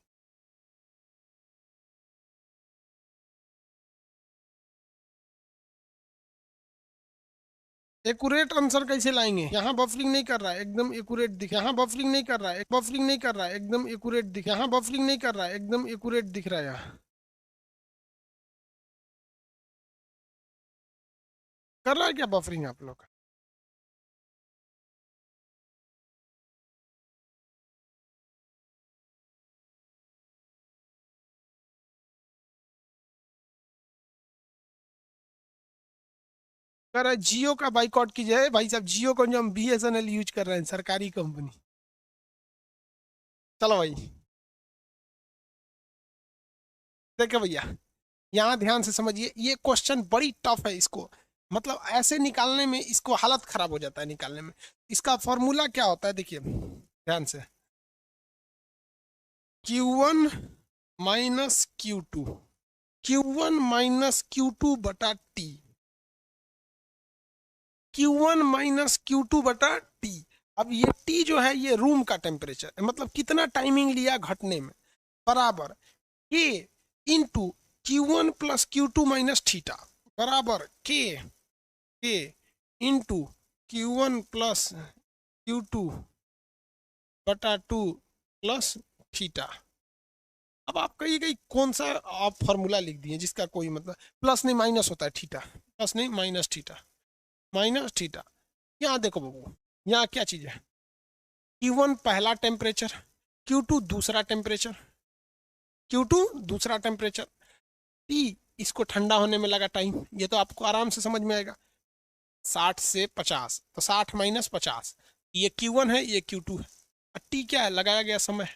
एक्यूरेट आंसर कैसे लाएंगे? यहाँ बफरिंग नहीं कर रहा है, एकदम एक्यूरेट दिख। यहाँ बफरिंग नहीं कर रहा है, बफरिंग नहीं कर रहा है, एकदम एक्यूरेट दिख। यहाँ बफरिंग नहीं कर रहा है, एकदम एक्यूरेट दिख रहा है यहाँ। कर रहा है क्या बफरिंग आप लोग का? कर रहा है। जियो का बाइकआउट कीजिए भाई साहब, जियो को जो हम BSNL यूज कर रहे हैं, सरकारी कंपनी। चलो भाई, देखो भैया, यहाँ ध्यान से समझिए, ये क्वेश्चन बड़ी टफ है। इसको मतलब ऐसे निकालने में इसको हालत खराब हो जाता है निकालने में। इसका फॉर्मूला क्या होता है? देखिए ध्यान से, Q1 minus Q2, Q1 minus Q2 बटा T, Q1 माइनस Q2 बटा T। अब ये T जो है ये रूम का टेम्परेचर है, मतलब कितना टाइमिंग लिया घटने में, बराबर K into Q1 plus Q2 minus theta, बराबर K into Q1 plus Q2 बटा 2 प्लस थीटा। अब आप कहिएगा कौन सा आप फॉर्मूला लिख दिए जिसका कोई मतलब, प्लस नहीं माइनस होता है थीटा, प्लस नहीं माइनस थीटा, माइनस थीटा। यहाँ देखो बाबू, यहाँ क्या चीज़ है? Q1 पहला टेम्परेचर, Q2 दूसरा टेम्परेचर, Q2 दूसरा टेम्परेचर, T इसको ठंडा होने में लगा टाइम, ये तो आपको आराम से समझ में आएगा। 60 से 50 तो 60 माइनस 50, ये Q1 है, ये Q2 है। और T क्या है? लगाया गया समय।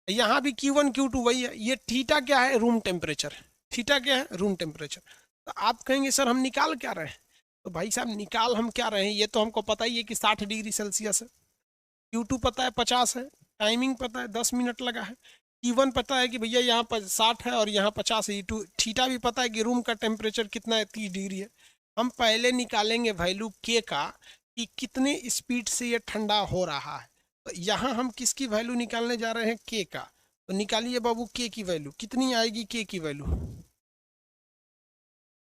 यहाँ भी Q1 Q2 वही है। ये थीटा क्या है? Room temperature. थीटा क्या है? Room temperature. तो आप कहेंगे सर हम निकाल क्या रहे हैं? तो भाई साहब निकाल हम क्या रहे हैं, ये तो हमको पता ही है कि 60 डिग्री सेल्सियस है। Q2 पता है 50 है, टाइमिंग पता है 10 मिनट लगा है, T1 पता है कि भैया यहाँ पर 60 है और यहाँ 50 है, T2 थीटा भी पता है कि रूम का टेम्परेचर कितना है, 30 डिग्री है। हम पहले निकालेंगे वैल्यू के का कि कितने स्पीड से ये ठंडा हो रहा है। तो यहाँ हम किसकी वैल्यू निकालने जा रहे हैं, के का। तो निकालिए बाबू के की वैल्यू कितनी आएगी, के की वैल्यू,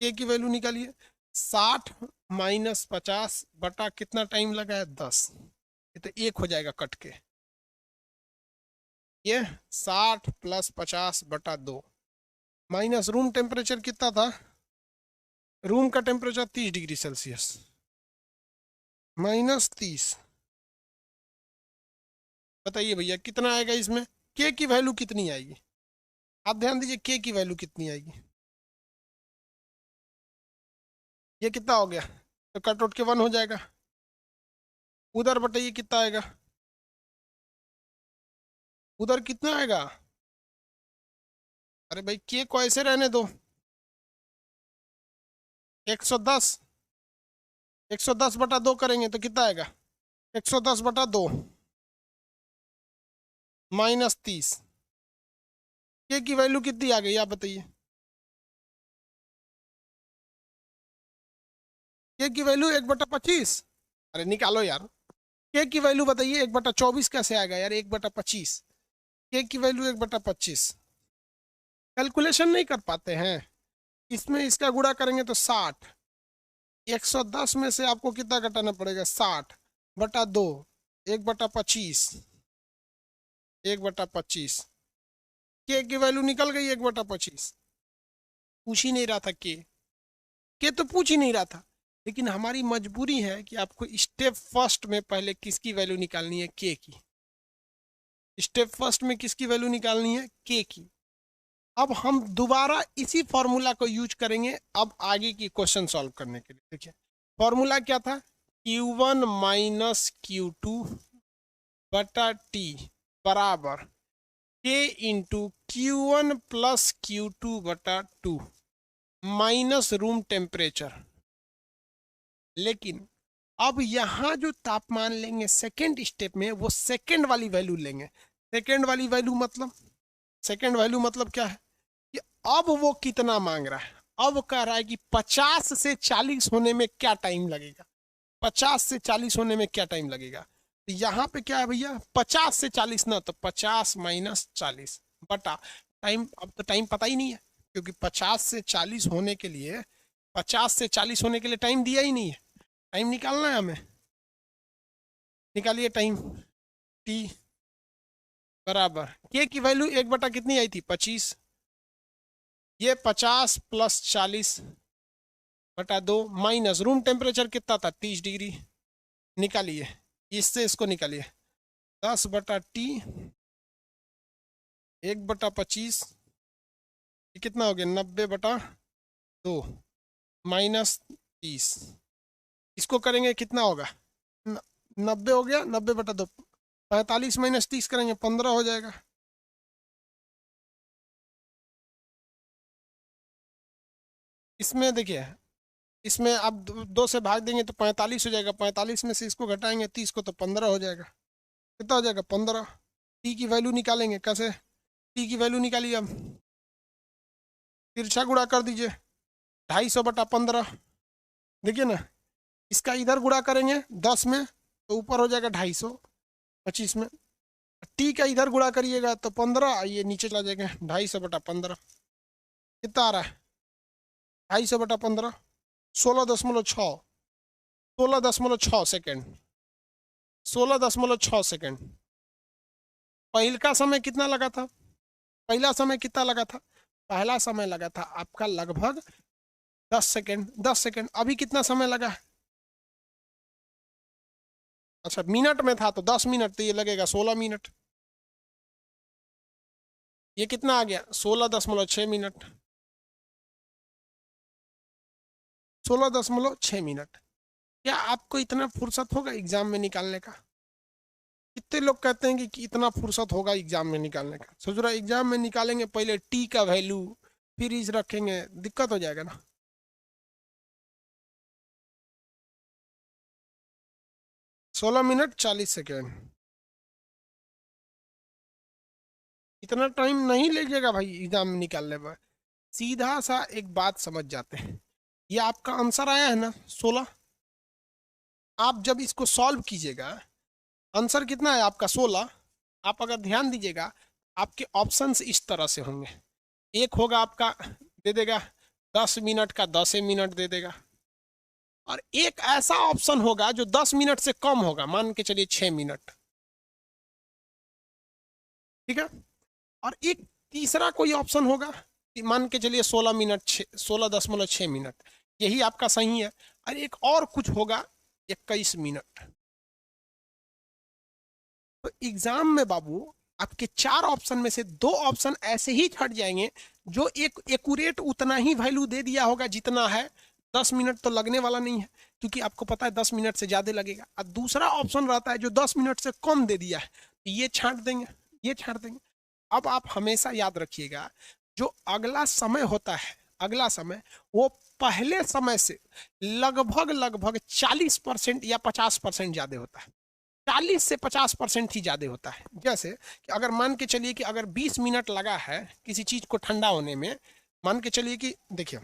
के की वैल्यू निकालिए। 60 माइनस 50 बटा कितना टाइम लगा है, 10। ये तो एक हो जाएगा कट के, ये 60 प्लस 50 बटा 2 माइनस रूम टेम्परेचर कितना था, रूम का टेम्परेचर 30 डिग्री सेल्सियस, माइनस 30। बताइए भैया कितना आएगा इसमें, के की वैल्यू कितनी आएगी, आप ध्यान दीजिए के की वैल्यू कितनी आएगी। ये कितना हो गया, तो कट उठ के 1 हो जाएगा। उधर बताइए कितना आएगा, उधर कितना आएगा। अरे भाई के को ऐसे रहने दो, 110, 110 बटा 2 करेंगे तो कितना आएगा, 110 बटा 2 माइनस 30। के की वैल्यू कितनी आ गई आप बताइए, के की वैल्यू 1/25। अरे निकालो यार, के की वैल्यू बताइए, 1/24 कैसे आएगा यार, 1/25। के की वैल्यू 1/25, कैलकुलेशन नहीं कर पाते हैं। इसमें इसका गुणा करेंगे तो 60, 110 में से आपको कितना घटाना पड़ेगा, 60 बटा 2, 1/25, 1/25। के वैल्यू निकल गई 1/25। पूछ ही नहीं रहा था के तो पूछ ही नहीं रहा था, लेकिन हमारी मजबूरी है कि आपको स्टेप फर्स्ट में पहले किसकी वैल्यू निकालनी है, के की। स्टेप फर्स्ट में किसकी वैल्यू निकालनी है, के की। अब हम दोबारा इसी फॉर्मूला को यूज करेंगे अब आगे की क्वेश्चन सॉल्व करने के लिए। देखिए फॉर्मूला क्या था, Q1 माइनस Q2 बटा टी बराबर के इंटू Q1 प्लस Q2 बटा 2 माइनस रूम टेम्परेचर। लेकिन अब यहाँ जो तापमान लेंगे सेकेंड स्टेप में, वो सेकेंड वाली वैल्यू लेंगे। सेकेंड वाली वैल्यू मतलब, सेकेंड वैल्यू मतलब क्या है कि अब वो कितना मांग रहा है, अब कह रहा है कि 50 से 40 होने में क्या टाइम लगेगा, 50 से 40 होने में क्या टाइम लगेगा। तो यहाँ पे क्या है भैया, 50 से 40 ना, तो 50 माइनस 40 बटा टाइम। अब तो टाइम पता ही नहीं है, क्योंकि 50 से 40 होने के लिए, 50 से 40 होने के लिए टाइम दिया ही नहीं है। टाइम निकालना है हमें, निकालिए टाइम। टी बराबर के की वैल्यू 1 बटा कितनी आई थी, 25। ये 50 प्लस 40 बटा 2 माइनस रूम टेम्परेचर कितना था, 30 डिग्री। निकालिए, इससे इसको निकालिए, 10 बटा टी 1/25, ये कितना हो गया, 90 बटा 2 माइनस 30। इसको करेंगे कितना होगा, 90 हो गया, 90 बटा 2, 45 माइनस 30 करेंगे 15 हो जाएगा। इसमें देखिए, इसमें आप दो से भाग देंगे तो 45 हो जाएगा, 45 में से इसको घटाएंगे 30 को तो 15 हो जाएगा। कितना हो जाएगा, 15। टी की वैल्यू निकालेंगे कैसे, टी की वैल्यू निकालिए अब, तिरछा गुणा कर दीजिए, 250 बटा 15। देखिए ना, इसका इधर गुणा करेंगे 10 में तो ऊपर हो जाएगा 250, 25 में। टी का इधर गुणा करिएगा तो 15, ये नीचे चला जाएगा, 250 बटा 15 कितना आ रहा है, 250 बटा 15, 16.6, 16.6 सेकेंड, 16.6 सेकेंड। पहला समय कितना लगा था, पहला समय कितना लगा था, पहला समय लगा था आपका लगभग 10 सेकेंड, 10 सेकेंड। अभी कितना समय लगा है, अच्छा मिनट में था तो 10 मिनट, तो ये लगेगा 16 मिनट। ये कितना आ गया, 16.6 मिनट, 16.6 मिनट। क्या आपको इतना फुर्सत होगा एग्जाम में निकालने का, कितने लोग कहते हैं कि इतना फुर्सत होगा एग्जाम में निकालने का। सोच रहा एग्जाम में निकालेंगे पहले टी का वैल्यू, फिर इस रखेंगे, दिक्कत हो जाएगा ना। 16 मिनट 40 सेकेंड, इतना टाइम नहीं लीजिएगा भाई एग्जाम निकालने में। सीधा सा एक बात समझ जाते हैं, ये आपका आंसर आया है ना 16। आप जब इसको सॉल्व कीजिएगा, आंसर कितना है आपका 16। आप अगर ध्यान दीजिएगा, आपके ऑप्शंस इस तरह से होंगे। एक होगा आपका दे देगा 10 मिनट का 10 मिनट दे देगा, और एक ऐसा ऑप्शन होगा जो 10 मिनट से कम होगा, मान के चलिए 6 मिनट। ठीक है। और एक तीसरा कोई ऑप्शन होगा, मान के चलिए 16 मिनट 16.6 मिनट, यही आपका सही है। और एक और कुछ होगा 21 मिनट। तो एग्जाम में बाबू आपके 4 ऑप्शन में से 2 ऑप्शन ऐसे ही छट जाएंगे जो एक एक्यूरेट उतना ही वैल्यू दे दिया होगा जितना है। 10 मिनट तो लगने वाला नहीं है, क्योंकि आपको पता है 10 मिनट से ज़्यादा लगेगा। और दूसरा ऑप्शन रहता है जो 10 मिनट से कम दे दिया है, ये छांट देंगे, ये छांट देंगे। अब आप हमेशा याद रखिएगा, जो अगला समय होता है, अगला समय वो पहले समय से लगभग लगभग 40% या 50% ज़्यादा होता है। 40 से 50% ही ज़्यादा होता है। जैसे कि अगर मान के चलिए कि अगर 20 मिनट लगा है किसी चीज़ को ठंडा होने में, मान के चलिए कि देखिए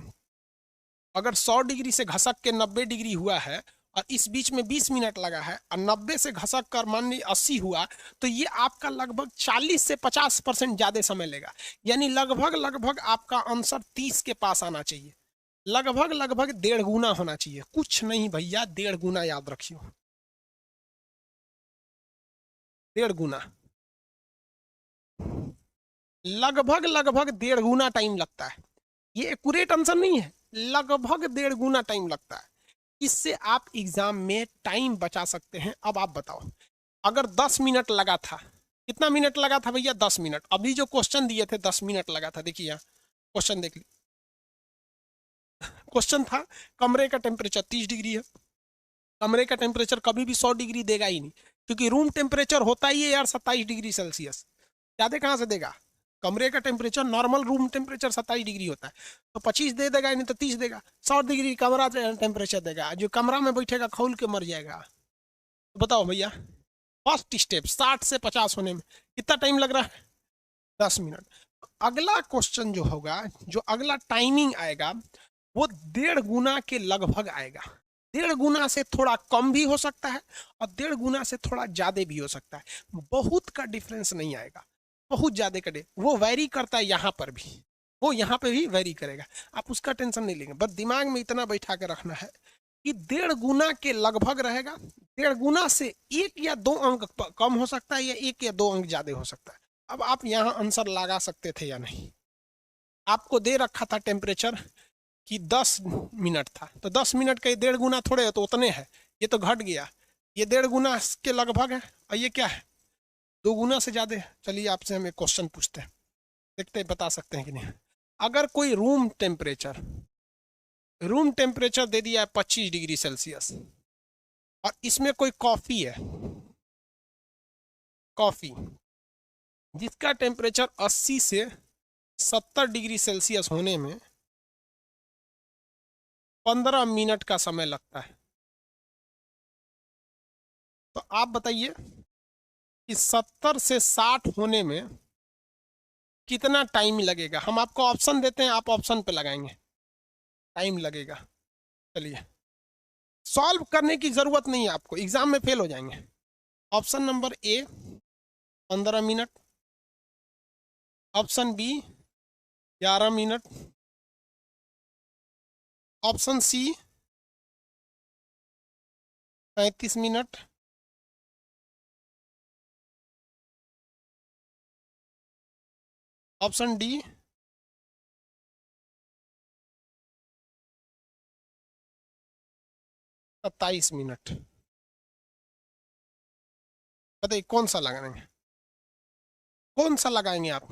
अगर 100 डिग्री से घसक के 90 डिग्री हुआ है, और इस बीच में 20 मिनट लगा है, और 90 से घसक कर मान लीजिए 80 हुआ, तो ये आपका लगभग 40 से 50% ज़्यादा समय लेगा। यानी लगभग लगभग आपका आंसर 30 के पास आना चाहिए। लगभग लगभग 1.5 गुना होना चाहिए, कुछ नहीं भैया, 1.5 गुना याद रखियो, 1.5 गुना। लगभग लगभग 1.5 गुना टाइम लगता है। ये एक्यूरेट आंसर नहीं है, लगभग 1.5 गुना टाइम लगता है। इससे आप एग्जाम में टाइम बचा सकते हैं। अब आप बताओ, अगर 10 मिनट लगा था, कितना मिनट लगा था भैया? 10 मिनट। अभी जो क्वेश्चन दिए थे 10 मिनट लगा था, देखिए यहाँ क्वेश्चन देख लीजिए। क्वेश्चन था कमरे का टेम्परेचर 30 डिग्री है। कमरे का टेम्परेचर कभी भी 100 डिग्री देगा ही नहीं, क्योंकि रूम टेम्परेचर होता ही है यार 27 डिग्री सेल्सियस। ज़्यादा कहाँ से देगा? कमरे का temperature, normal room temperature 27 degree होता है, तो 25 दे देगा, नहीं तो 30 देगा। 100 डिग्री कमरा टेम्परेचर देगा, जो कमरा में बैठेगा खौल के मर जाएगा। तो बताओ भैया, फर्स्ट स्टेप 60 से 50 होने में कितना टाइम लग रहा है? 10 मिनट। अगला क्वेश्चन जो होगा, जो अगला टाइमिंग आएगा, वो 1.5 गुना के लगभग आएगा। 1.5 गुना से थोड़ा कम भी हो सकता है, और 1.5 गुना से थोड़ा ज़्यादा भी हो सकता है। बहुत का डिफरेंस नहीं आएगा, बहुत ज़्यादा का वो वैरी करता है। यहाँ पर भी वो यहाँ पे भी वैरी करेगा, आप उसका टेंशन नहीं लेंगे। बस दिमाग में इतना बैठा के रखना है कि 1.5 गुना के लगभग रहेगा। 1.5 गुना से 1 या 2 अंक कम हो सकता है, या 1 या 2 अंक ज़्यादा हो सकता है। अब आप यहाँ आंसर लगा सकते थे या नहीं? आपको दे रखा था टेम्परेचर कि 10 मिनट था, तो 10 मिनट का 1.5 गुना थोड़े है, तो उतने है, ये तो घट गया। ये 1.5 गुना के लगभग है, और ये क्या है? 2 गुना से ज़्यादा है। चलिए आपसे हम एक क्वेश्चन पूछते हैं, देखते हैं बता सकते हैं कि नहीं। अगर कोई रूम टेम्परेचर दे दिया है 25 डिग्री सेल्सियस, और इसमें कोई कॉफ़ी है, कॉफ़ी जिसका टेम्परेचर 80 से 70 डिग्री सेल्सियस होने में 15 मिनट का समय लगता है, तो आप बताइए कि 70 से 60 होने में कितना टाइम लगेगा? हम आपको ऑप्शन देते हैं, आप ऑप्शन पे लगाएंगे, टाइम लगेगा। चलिए, सॉल्व करने की ज़रूरत नहीं है आपको, एग्जाम में फेल हो जाएंगे। Option number A 15 minute, option B 11 minute, option C 35 minute, option D 27 minute. बताइए कौन सा लगाएंगे, कौन सा लगाएंगे आप?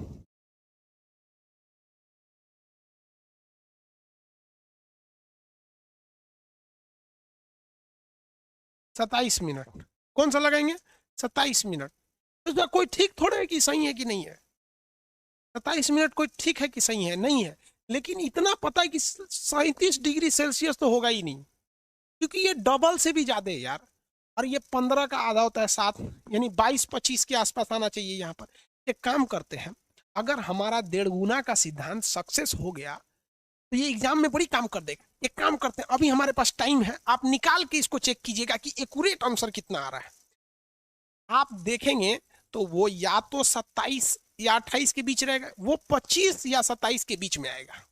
सत्ताईस मिनट कौन सा लगाएंगे? 27 मिनट। तो कोई ठीक थोड़ा है कि सही है कि नहीं है? 27 मिनट कोई ठीक है कि सही है? नहीं है। लेकिन इतना पता है कि 37 डिग्री सेल्सियस तो होगा ही नहीं, क्योंकि ये डबल से भी ज़्यादा है यार। और ये 15 का आधा होता है 7, यानी 22-25 के आसपास आना चाहिए यहाँ पर। एक काम करते हैं, अगर हमारा 1.5 गुना का सिद्धांत सक्सेस हो गया तो ये एग्जाम में बड़ी काम कर देगा। एक काम करते हैं, अभी हमारे पास टाइम है, आप निकाल के इसको चेक कीजिएगा कि एक्यूरेट आंसर कितना आ रहा है। आप देखेंगे तो वो या तो 27 या 28 के बीच रहेगा, वो 25 या 27 के बीच में आएगा।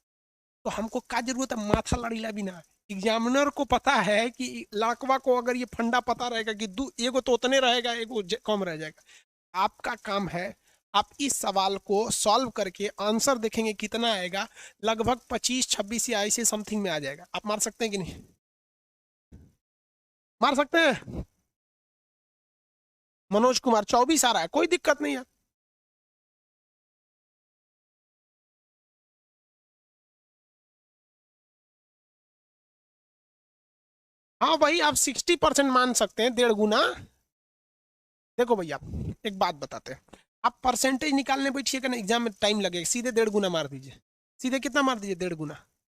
तो हमको क्या जरूरत है माथा लड़ीला बिना। एग्जामिनर को पता है कि लाकवा को अगर ये फंडा पता रहेगा कि एगो तो उतने रहेगा, एगो कम रह जाएगा। आपका काम है आप इस सवाल को सॉल्व करके आंसर देखेंगे कितना आएगा, लगभग 25-26 या ऐसे समथिंग में आ जाएगा। आप मार सकते हैं कि नहीं? मार सकते हैं? मनोज कुमार 24 आ रहा है, कोई दिक्कत नहीं है। हाँ भाई, आप 60% मान सकते हैं, 1.5 गुना। देखो भैया, एक बात बताते हैं, आप परसेंटेज निकालने बैठिएगा ना, एग्जाम में टाइम लगेगा, सीधे 1.5 गुना मार दीजिए। सीधे कितना मार दीजिए? 1.5 गुना।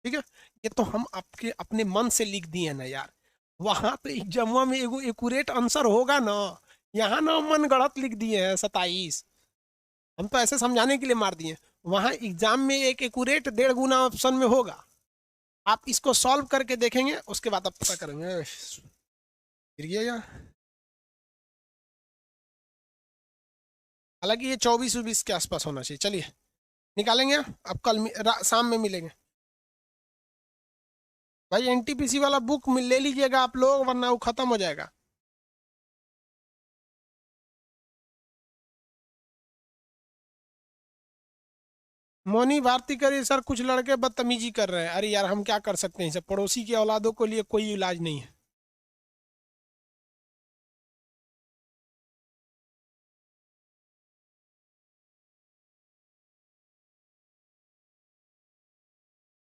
ठीक है, ये तो हम आपके अपने मन से लिख दिए ना यार। वहां तो एग्जाम में एगो एक्यूरेट आंसर होगा ना, यहाँ ना मन गढ़त लिख दिए हैं 27। हम तो ऐसे समझाने के लिए मार दिए। वहां एग्जाम में एक एक्यूरेट 1.5 गुना ऑप्शन में होगा। आप इसको सॉल्व करके देखेंगे, उसके बाद आप पता करेंगे। फिर ये यार, हालांकि ये 24-24 के आसपास होना चाहिए। चलिए निकालेंगे, अब कल शाम में मिलेंगे। भाई एनटीपीसी वाला बुक ले लीजिएगा आप लोग, वरना वो खत्म हो जाएगा। मोनी भारती करिए सर, कुछ लड़के बदतमीजी कर रहे हैं। अरे यार हम क्या कर सकते हैं, सब पड़ोसी की औलादों के लिए कोई इलाज नहीं है।